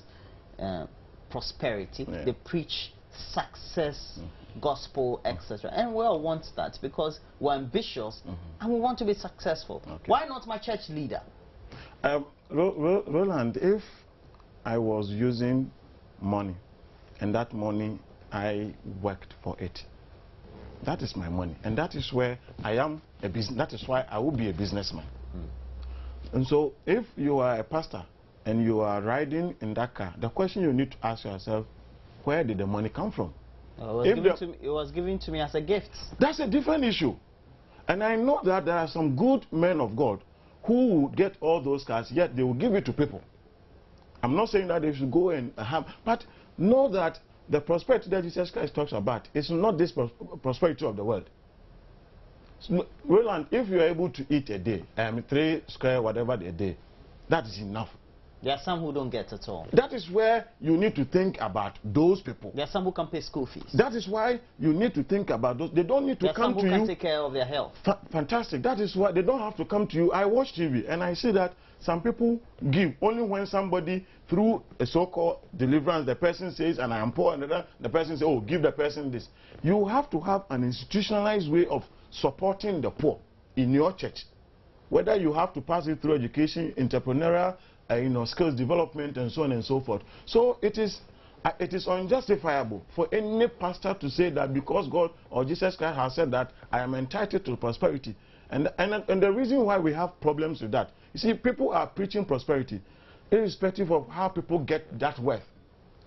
prosperity. Yeah. They preach success, gospel, etc. And we all want that because we're ambitious and we want to be successful. Okay. Why not my church leader? Roland, if I was using money and that money I worked for it, that is my money, and that is where I am a business. That is why I will be a businessman. And so if you are a pastor and you are riding in that car, the question you need to ask yourself, where did the money come from? It was given to me as a gift. That's a different issue. And I know that there are some good men of God who will get all those cars, yet they will give it to people. I'm not saying that they should go and have, but know that the prosperity that Jesus Christ talks about is not this prosperity of the world. So, Roland, if you are able to eat a day, 3 square whatever a day, that is enough. There are some who don't get at all. That is where you need to think about those people. There are some who can pay school fees. That is why you need to think about those. They don't need to come to you. There are some who can take care of their health. Fantastic. That is why they don't have to come to you. I watch TV and I see that some people give only when somebody, through a so-called deliverance, the person says, and I am poor, and the person says, oh, give the person this. You have to have an institutionalized way of supporting the poor in your church. Whether you have to pass it through education, entrepreneurial, skills development, and so on and so forth. So it is unjustifiable for any pastor to say that because God or Jesus Christ has said that I am entitled to prosperity. And the reason why we have problems with that, you see, people are preaching prosperity irrespective of how people get that wealth.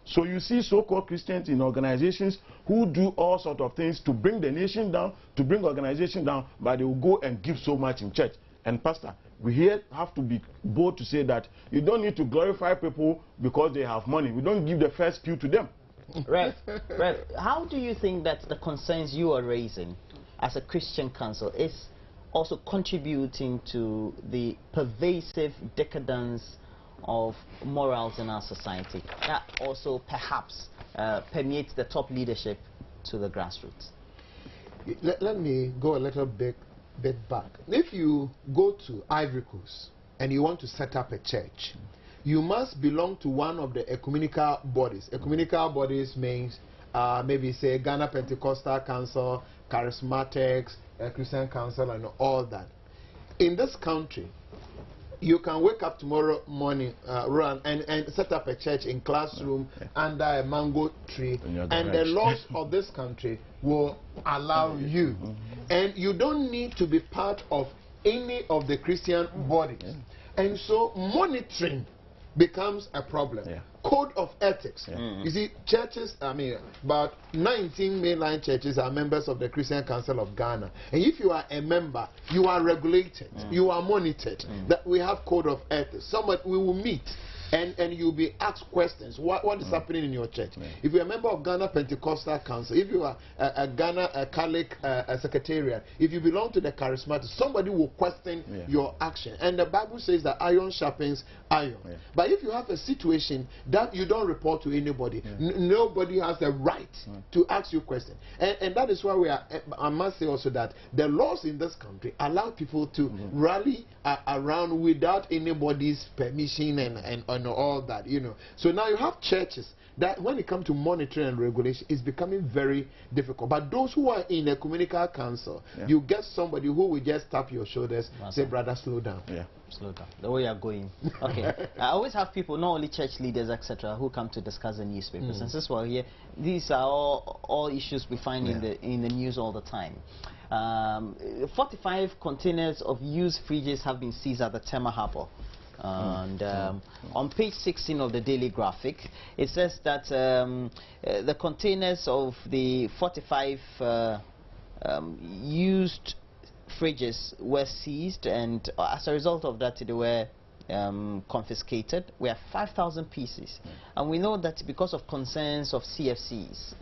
So you see so-called Christians in organizations who do all sorts of things to bring the nation down, to bring organization down, but they will go and give so much in church. And pastor, we here have to be bold to say that you don't need to glorify people because they have money. We don't give the first pew to them. Rev, how do you think that the concerns you are raising as a Christian council is also contributing to the pervasive decadence of morals in our society that also perhaps permeates the top leadership to the grassroots? Let me go a little bit back. If you go to Ivory Coast and you want to set up a church, you must belong to one of the ecumenical bodies. Ecumenical bodies means maybe say Ghana Pentecostal Council, Charismatics, Christian Council, and all that. In this country, you can wake up tomorrow morning, run and set up a church in classroom under a mango tree, and the laws of this country will allow you. And you don't need to be part of any of the Christian bodies. And so monitoring becomes a problem. code of ethics. You see, churches, I mean, about 19 mainline churches are members of the Christian Council of Ghana. And if you are a member, you are regulated, you are monitored. That we have code of ethics. Somebody we will meet. And you'll be asked questions. What is happening in your church? If you're a member of Ghana Pentecostal Council, if you are a Ghana Catholic Secretariat, if you belong to the Charismatic, somebody will question your action. And the Bible says that iron sharpens iron. But if you have a situation that you don't report to anybody, nobody has the right to ask you questions. And that is why we are, I must say also that the laws in this country allow people to rally around without anybody's permission and all that, you know. So now you have churches that when it comes to monitoring and regulation, it's becoming very difficult. But those who are in a communique council, you get somebody who will just tap your shoulders, say, brother, slow down. Slow down. The way you're going. Okay. I always have people, not only church leaders, etc., who come to discuss the newspapers. And since we're here, these are all issues we find in the news all the time. 45 containers of used fridges have been seized at the Tema Harbour. And on page 16 of the Daily Graphic, it says that the containers of the 45 used fridges were seized, and as a result of that, they were confiscated. We have 5,000 pieces. And we know that because of concerns of CFCs,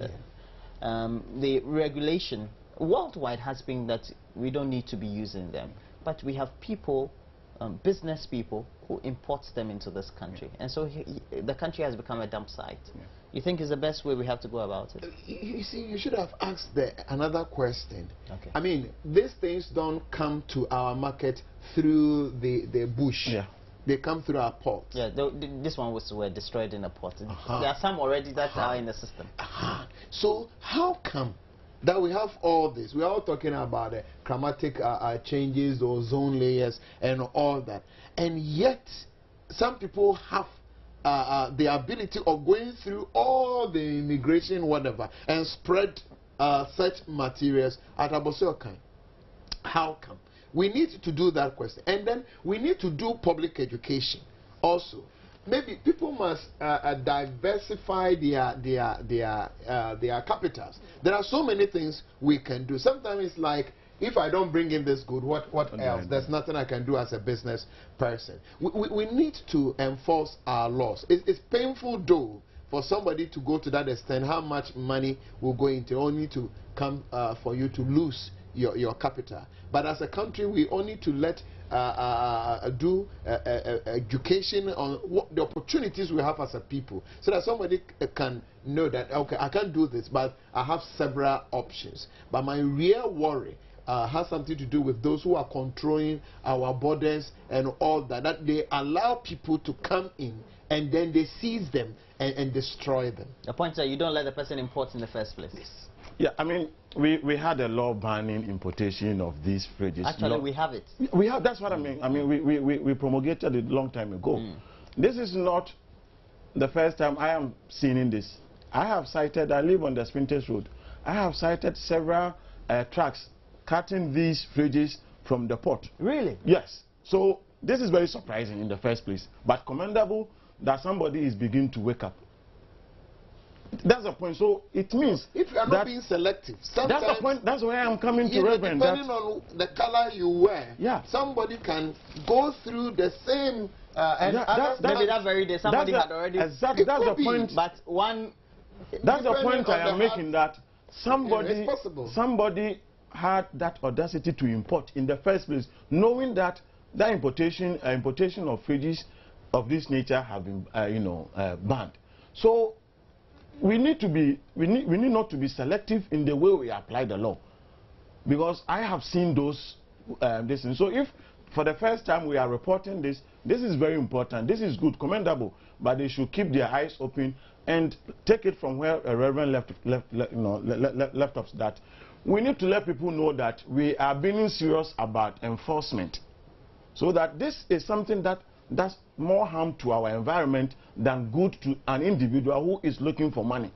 the regulation worldwide has been that we don't need to be using them. But we have people, business people, who imports them into this country. And so the country has become a dump site. You think is the best way we have to go about it? You see, you should have asked another question. I mean, these things don't come to our market through the bush. They come through our port. This one were destroyed in a port. There are some already that are in the system. So how come that we have all this? We're all talking about climatic changes, ozone layers, and all that. And yet, some people have the ability of going through all the immigration, whatever, and spread such materials at Aboseokan. How come? We need to do that question. And then we need to do public education also. Maybe people must diversify their capitals. There are so many things we can do. Sometimes it's like, if I don't bring in this good, what else? There's nothing I can do as a business person. We need to enforce our laws. It's painful, though, for somebody to go to that extent. How much money will go into only to come for you to lose your capital? But as a country, we only to let do education on what the opportunities we have as a people, so that somebody can know that, okay, I can't do this, but I have several options. But my real worry has something to do with those who are controlling our borders and all that, that they allow people to come in and then they seize them and destroy them. The point is that you don't let the person import in the first place. Yeah, I mean, we had a law banning importation of these fridges. Actually, we have it. We have, that's what I mean. I mean, we promulgated it a long time ago. This is not the first time I am seeing this. I have cited, I live on the Sprinters Road. I have cited several trucks cutting these fridges from the port. Really? Yes. So this is very surprising in the first place, but commendable that somebody is beginning to wake up. That's the point. So it means if you are not being selective, that's the point. That's why I'm coming to Reverend. Depending on the color you wear, somebody can go through the same. Maybe that very day somebody had already. Exactly. That's the point. But one. That's the point I am making. That somebody had that audacity to import in the first place, knowing that importation of fridges of this nature have been banned. So we need not to be selective in the way we apply the law, because I have seen those this. So if for the first time we are reporting this is very important. This is good, commendable, but they should keep their eyes open and take it from where a Reverend left off, that we need to let people know that we are being serious about enforcement, so that this is something that does more harm to our environment than good to an individual who is looking for money.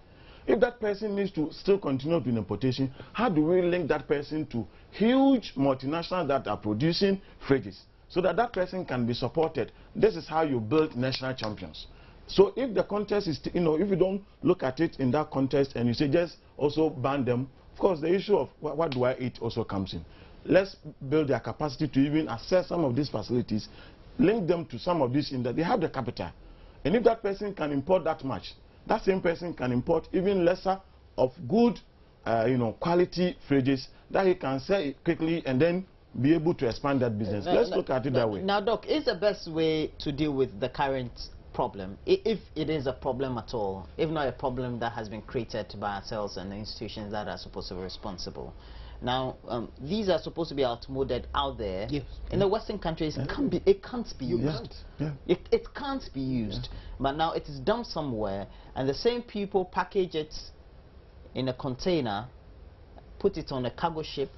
If that person needs to still continue with importation, how do we link that person to huge multinationals that are producing fridges, so that that person can be supported? This is how you build national champions. So if the context is, if you don't look at it in that context and you say just also ban them, of course the issue of what do I eat also comes in. Let's build their capacity to even access some of these facilities, link them to some of these in that they have the capital. And if that person can import that much, that same person can import even lesser of good, quality fridges that he can sell it quickly and then be able to expand that business. Let's look at it that way. Now, Doc, is the best way to deal with the current problem, if it is a problem at all, if not a problem that has been created by ourselves and the institutions that are supposed to be responsible? Now, these are supposed to be outmoded out there. Yes. In the Western countries, it can't be used. Yeah. It can't be used. Yeah. But now it is dumped somewhere, and the same people package it in a container, put it on a cargo ship.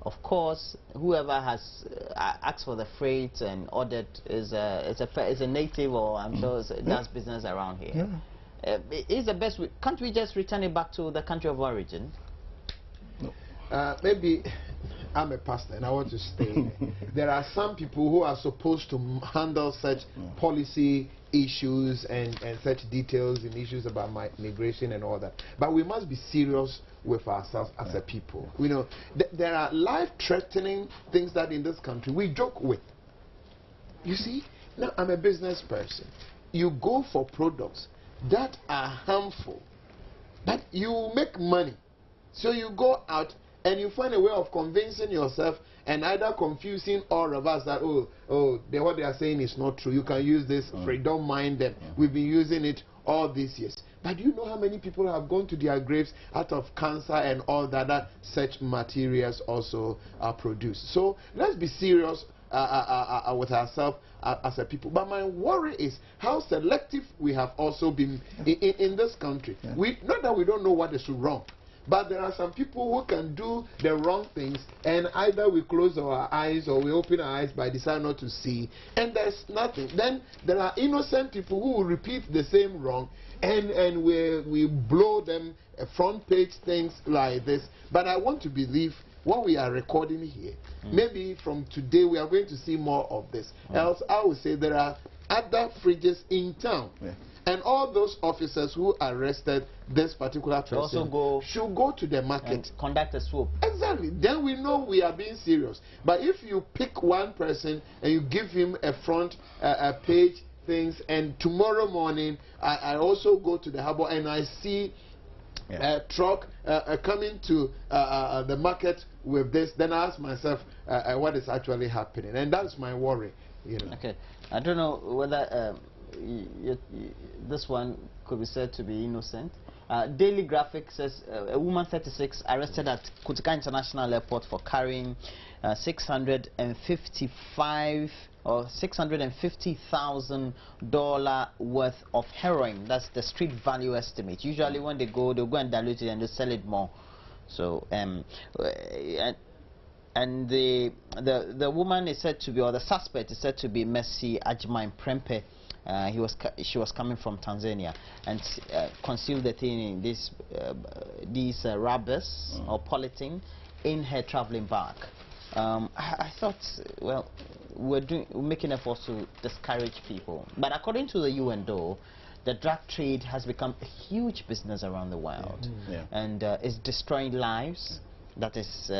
Of course, whoever has asked for the freight and ordered is a native, or I'm sure does business around here. Yeah. Is the best. Can't we just return it back to the country of origin? No. Maybe I'm a pastor and I want to stay. There are some people who are supposed to handle such policy issues and such details in issues about migration and all that. But we must be serious with ourselves as a people. There are life-threatening things that in this country we joke with. You see, now I'm a business person. You go for products that are harmful, but you make money. So you go out and you find a way of convincing yourself and either confusing all of us that, what they are saying is not true. You can use this free, don't mind them. We've been using it all these years. But do you know how many people have gone to their graves out of cancer and all that such materials also are produced? So let's be serious with ourselves as a people. But my worry is how selective we have also been in this country. Yeah. Not that we don't know what is wrong, but there are some people who can do the wrong things, and either we close our eyes or we open our eyes but decide not to see, and there's nothing. Then there are innocent people who will repeat the same wrong, and we blow them front page things like this. But I want to believe what we are recording here, maybe from today we are going to see more of this. Else I would say there are other fridges in town. Yeah. And all those officers who arrested this particular person should go to the market and conduct a swoop. Exactly. Then we know we are being serious. But if you pick one person and you give him a front page things, and tomorrow morning I also go to the harbor and I see a truck coming to the market with this, then I ask myself what is actually happening. And that's my worry. Okay. I don't know whether this one could be said to be innocent. Daily Graphic says a woman 36 arrested at Kutika International Airport for carrying $650,000 worth of heroin. That's the street value estimate. Usually when they'll go and dilute it and they sell it more. So and the woman is said to be, or the suspect is said to be Mercy Ajman Prempe. She was coming from Tanzania and concealed the thing in these rubbers or polythene in her traveling bag. I thought, well, we're making efforts to discourage people, but according to the UN, though, the drug trade has become a huge business around the world, and it's destroying lives. That is,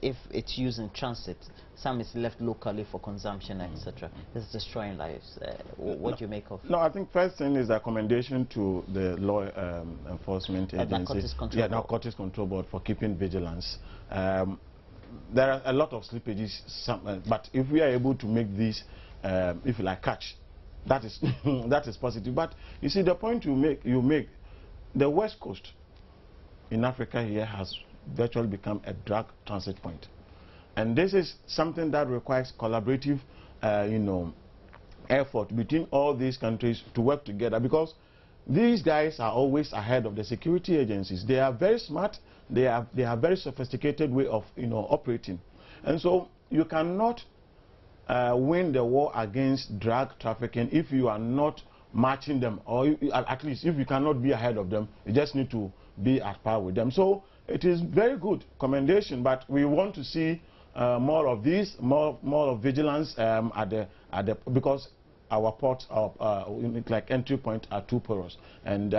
if it's used in transit, some is left locally for consumption, etc. It's destroying lives. What do you make of? No, I think first thing is a commendation to the law enforcement agencies, Narcotics Control Board, for keeping vigilance. There are a lot of slippages, but if we are able to make these, if you like, catch, that is that is positive. But you see, the point you make, the West Coast in Africa here has virtually become a drug transit point, and this is something that requires collaborative effort between all these countries to work together, because these guys are always ahead of the security agencies. They are very smart. They have very sophisticated way of operating, and so you cannot win the war against drug trafficking if you are not matching them, or at least if you cannot be ahead of them, you just need to be at par with them. So it is very good commendation, but we want to see more of this, more of vigilance because our ports, like entry point, are too porous, and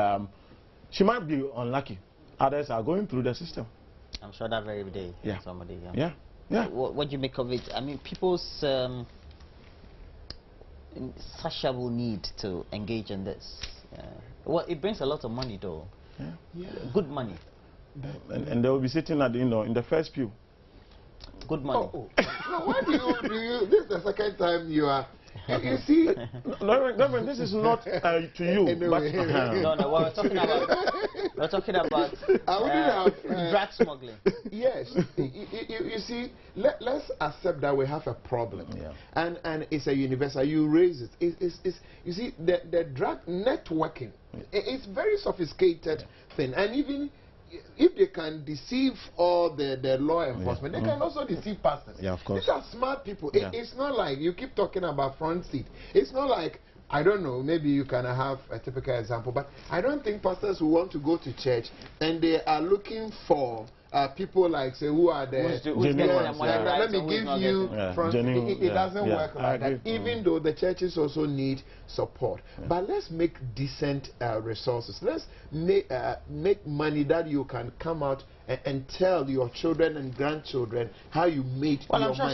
she might be unlucky. Others are going through the system. I'm sure that very day. Yeah. Somebody. Yeah. What do you make of it? I mean, people's insatiable need to engage in this. Well, it brings a lot of money, though. Yeah. Good money. And they will be sitting at in the first pew. Good money. Oh. No, why do you? This is the second time you are. You see, no, this is not to you. Anyway. But, No, what we're talking about drug smuggling. Yes, you see, let's accept that we have a problem, and it's a universal. You raise it. It's you see, the drug networking. It's very sophisticated thing, and even if they can deceive all the law enforcement, they can also deceive pastors. Yeah, of course. These are smart people. It's not like you keep talking about front seat. It's not like, I don't know, maybe you can have a typical example, but I don't think pastors who want to go to church and they are looking for people like, say, who are the... Let me give you front seat. It doesn't work like that, even though the churches also need support. But let's make decent resources. Let's make money that you can come out and tell your children and grandchildren how you made your money. Well,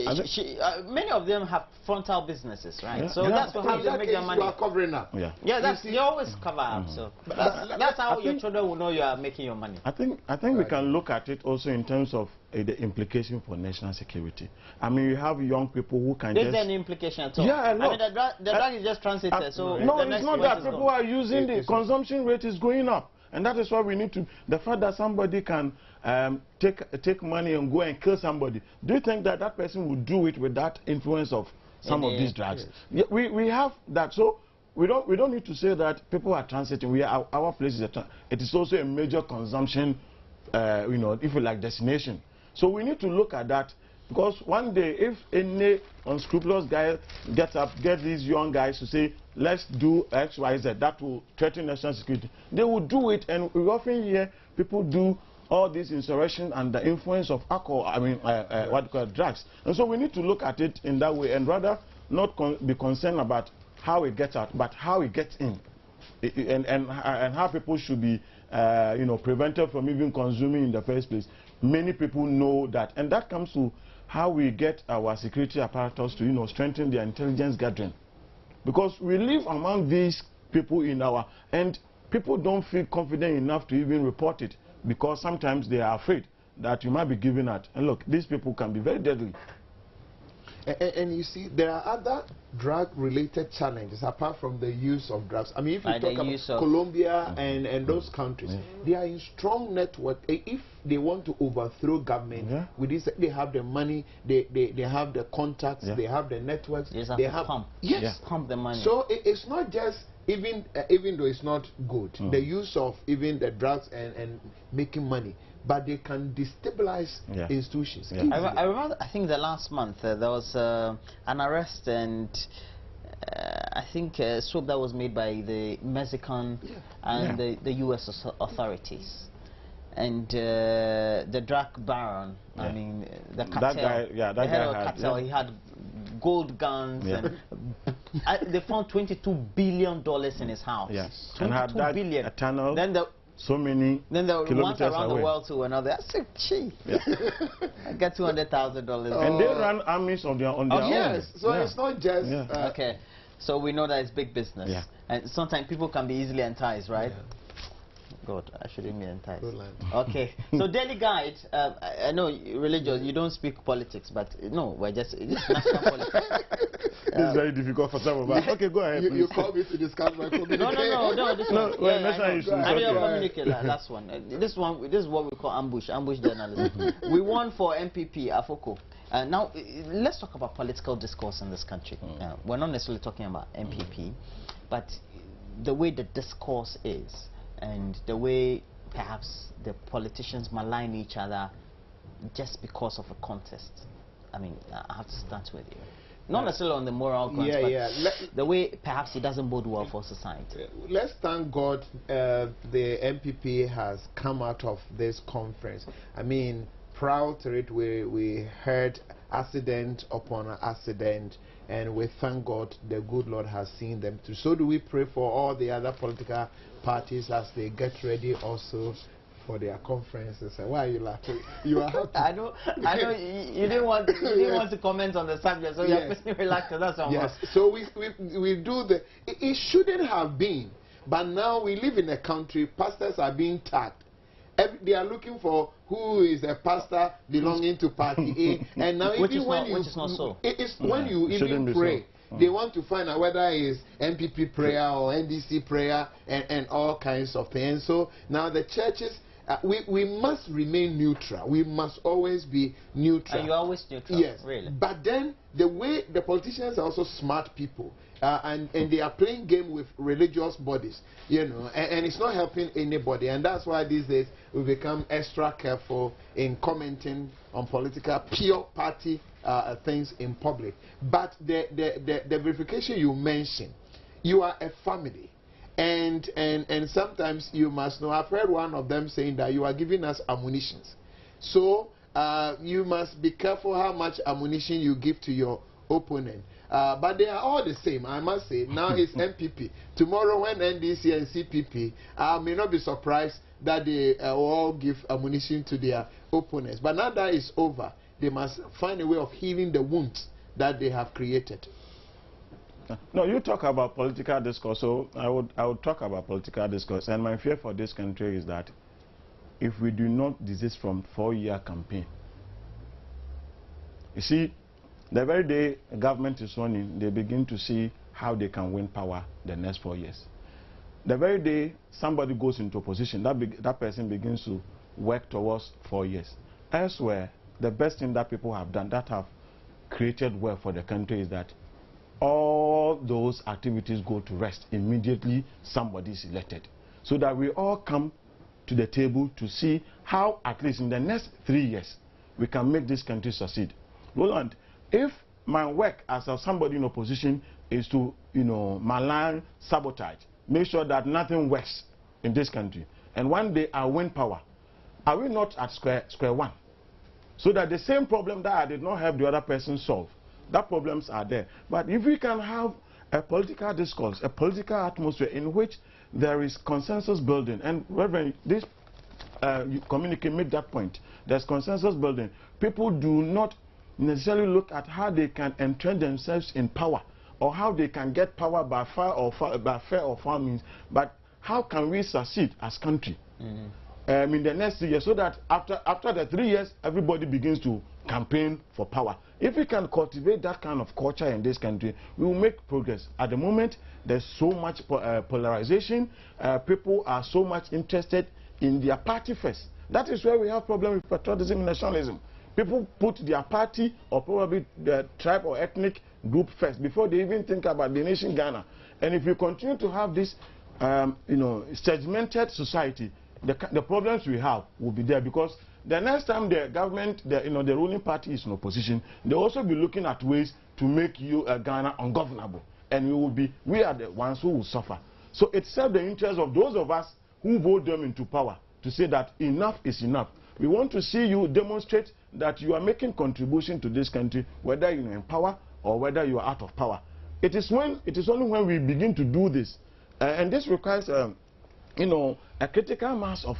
I'm sure many of them have frontal businesses, right? So that's how they make their money. You are covering up. They always cover up. So that's how your children will know you are making your money. I think we can look at it also in terms of the implication for national security. I mean, you have young people who can Is there any implication at all? Yeah, I mean, the drug is just transited. So no, it's not that. People are using the consumption rate is going up. And that is why we need to, the fact that somebody can take money and go and kill somebody, do you think that that person would do it with that influence of some of these drugs? Yeah, we have that. So we don't need to say that people are transiting. Our place is it is also a major consumption, if you like, destination. So we need to look at that, because one day if any unscrupulous guy gets these young guys to say, let's do X, Y, Z, that will threaten national security, they will do it. And we often hear people do all this insurrection under the influence of alcohol, what you call drugs. And so we need to look at it in that way, and rather not be concerned about how it gets out, but how it gets in, and how people should be prevented from even consuming in the first place. Many people know that, and that comes to how we get our security apparatus to strengthen their intelligence gathering. Because we live among these people and people don't feel confident enough to even report it, because sometimes they are afraid that you might be given out. And look, these people can be very deadly. And you see, there are other drug-related challenges apart from the use of drugs. I mean, if you talk about Colombia and those countries, they are in strong network. If they want to overthrow government, with this, they have the money, they have the contacts, they have the networks. They have pump. Pump the money. So it's not just, even though it's not good, the use of even the drugs and making money, but they can destabilize institutions. I remember, I think the last month there was an arrest and I think a swoop that was made by the Mexican and the U.S. authorities. And the drug baron, I mean, the cartel, that the head guy of the cartel, he had gold guns, and they found $22 billion in his house. Yes, $22 billion. A tunnel. Then so many then the ones around away. the world to another. I said, gee, I got $200,000. And they run armies on their own. Yes, so it's not just okay. So we know that it's big business, and sometimes people can be easily enticed, right? God, I shouldn't be enticed. Okay, so Daily Guide, I know religious, you don't speak politics, but no, we're just national politics. It's very difficult for some of us. Okay, go ahead. You called me to discuss my communique. No, this one. I know communique, last one. This is what we call ambush journalism. We won for MPP, Afoko. Now, let's talk about political discourse in this country. We're not necessarily talking about MPP, but the way the discourse is, and the way perhaps the politicians malign each other just because of a contest. I mean, I have to start with you. Not necessarily on the moral grounds, but the way perhaps it doesn't bode well for society. Let's thank God the MPP has come out of this conference. I mean, proud to it, we heard accident upon accident, and we thank God the good Lord has seen them through. So do we pray for all the other political parties as they get ready also for their conferences. And why are you laughing? You are happy. I know. You didn't want to comment on the subject, so you're pretty relaxed. That's all. Yes. So we do the. It shouldn't have been, but now we live in a country. Pastors are being tagged. They are looking for who is a pastor belonging to party A, and now which even when is not so. It's when you even pray. They want to find out whether it's MPP prayer or NDC prayer and all kinds of things. So now the churches, we must remain neutral. We must always be neutral. Are you always neutral? Yes. Really? But then the way the politicians are also smart people, and they are playing game with religious bodies, you know, and it's not helping anybody. And that's why these days we become extra careful in commenting on political pure party things in public. But the verification you mentioned, you are a family. And sometimes you must know, I've heard one of them saying that you are giving us ammunitions. So you must be careful how much ammunition you give to your opponent. But they are all the same, I must say. Now it's MPP. Tomorrow when NDC and CPP, I may not be surprised that they all give ammunition to their opponents. But now that is over, they must find a way of healing the wounds that they have created. No, you talk about political discourse, so I would talk about political discourse. And my fear for this country is that if we do not desist from 4-year campaign, you see, the very day a government is running, they begin to see how they can win power the next 4 years. The very day somebody goes into opposition, that person begins to work towards 4 years. Elsewhere, the best thing that people have done that have created wealth for the country is that all those activities go to rest immediately somebody is elected. So that we all come to the table to see how, at least in the next 3 years, we can make this country succeed. Roland, if my work as somebody in opposition is to, malign, sabotage, make sure that nothing works in this country, and one day I win power, are we not at square one? So that the same problem that I did not help the other person solve, that problems are there. But if we can have a political discourse, a political atmosphere in which there is consensus building, and Reverend, this communique made that point, there's consensus building. People do not necessarily look at how they can entrench themselves in power, or how they can get power by fair or foul means, but how can we succeed as country in the next 3 years, so that after the 3 years, everybody begins to campaign for power. If we can cultivate that kind of culture in this country, we will make progress. At the moment, there's so much polarization. People are so much interested in their party first. That is where we have problem with patriotism and nationalism. People put their party or probably their tribe or ethnic group first before they even think about the nation Ghana. And if you continue to have this, segmented society, the problems we have will be there, because the next time the government, the ruling party is in opposition, they'll also be looking at ways to make Ghana ungovernable, and we are the ones who will suffer. So it serves the interest of those of us who vote them into power to say that enough is enough. We want to see you demonstrate that you are making contribution to this country, whether you're in power or whether you are out of power. It is only when we begin to do this, and this requires a critical mass of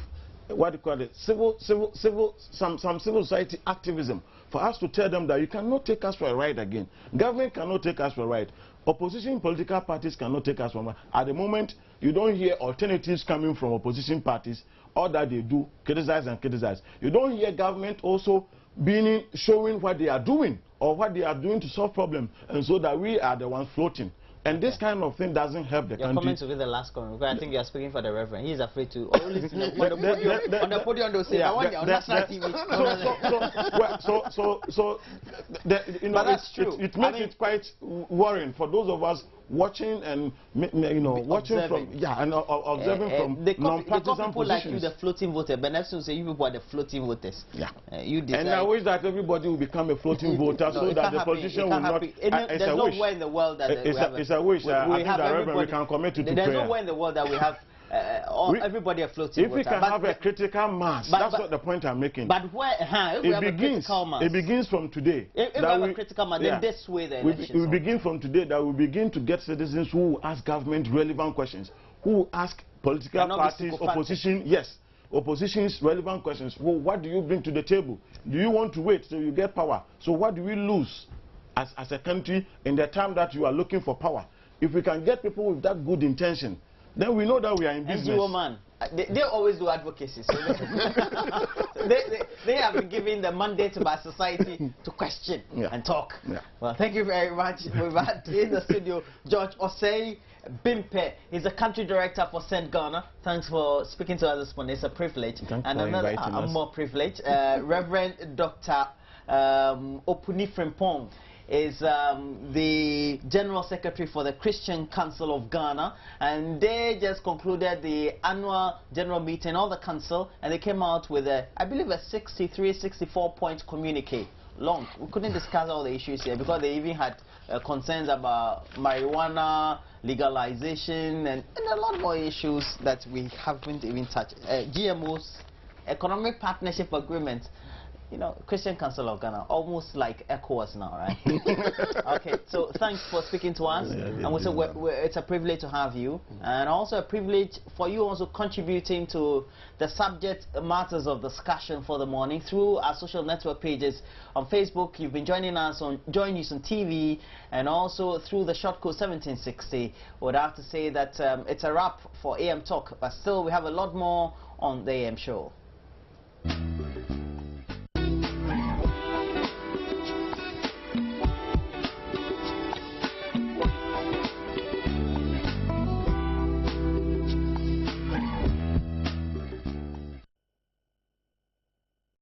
what you call it, some civil society activism, for us to tell them that you cannot take us for a ride again. Government cannot take us for a ride. Opposition political parties cannot take us for a ride. At the moment, you don't hear alternatives coming from opposition parties. All that they do, criticize and criticize. You don't hear government also showing what they are doing or what they are doing to solve problems, and so that we are the ones floating. And this kind of thing doesn't help the country. Your comments will be the last comment, because I think you are speaking for the Reverend. He is afraid to always on the podium they'll say, I want you on national TV. But that's true. It makes it quite worrying for those of us watching and watching observing. and observing from non-partisan people like you, positions. the floating voter, but next to say you people are the floating voters. Yeah. You decide. And I wish that everybody will become a floating voter, so that the politician will not. There's nowhere in the world that we have. It's a wish. I think that we can commit to prayer. There's nowhere in the world that we have everybody are floating If water. we can have a critical mass, that's what the point I'm making. But where, if we have a critical mass, it begins from today. If we have a critical mass, then this way the elections. We begin from today that we begin to get citizens who ask government relevant questions, who ask political parties, opposition, yes, opposition's relevant questions. Well, what do you bring to the table? Do you want to wait till you get power? So what do we lose as a country in the time that you are looking for power? If we can get people with that good intention, then we know that we are in business. NGO man, they always do advocacy. So they have been given the mandate by society to question and talk. Yeah. Well, thank you very much. We've had in the studio George Osei Bimpe. He's the country director for St. Ghana. Thanks for speaking to us this morning. It's a privilege. Thanks and for another inviting us. more privilege. Reverend Dr. Opuni Frimpong is the General Secretary for the Christian Council of Ghana, and they just concluded the annual general meeting of the council, and they came out with I believe a 64-point communique. Long. We couldn't discuss all the issues here because they even had concerns about marijuana legalization and a lot more issues that we haven't even touched. GMOs, economic partnership agreement. You know, Christian Council of Ghana, almost like ECOWAS now, right? Okay, so thanks for speaking to us. And we say it's a privilege to have you, and also a privilege for you also contributing to the subject matters of discussion for the morning through our social network pages. On Facebook, you've been joining us on Join News on TV, and also through the short code 1760. Would have to say that it's a wrap for AM Talk, but still we have a lot more on the AM show.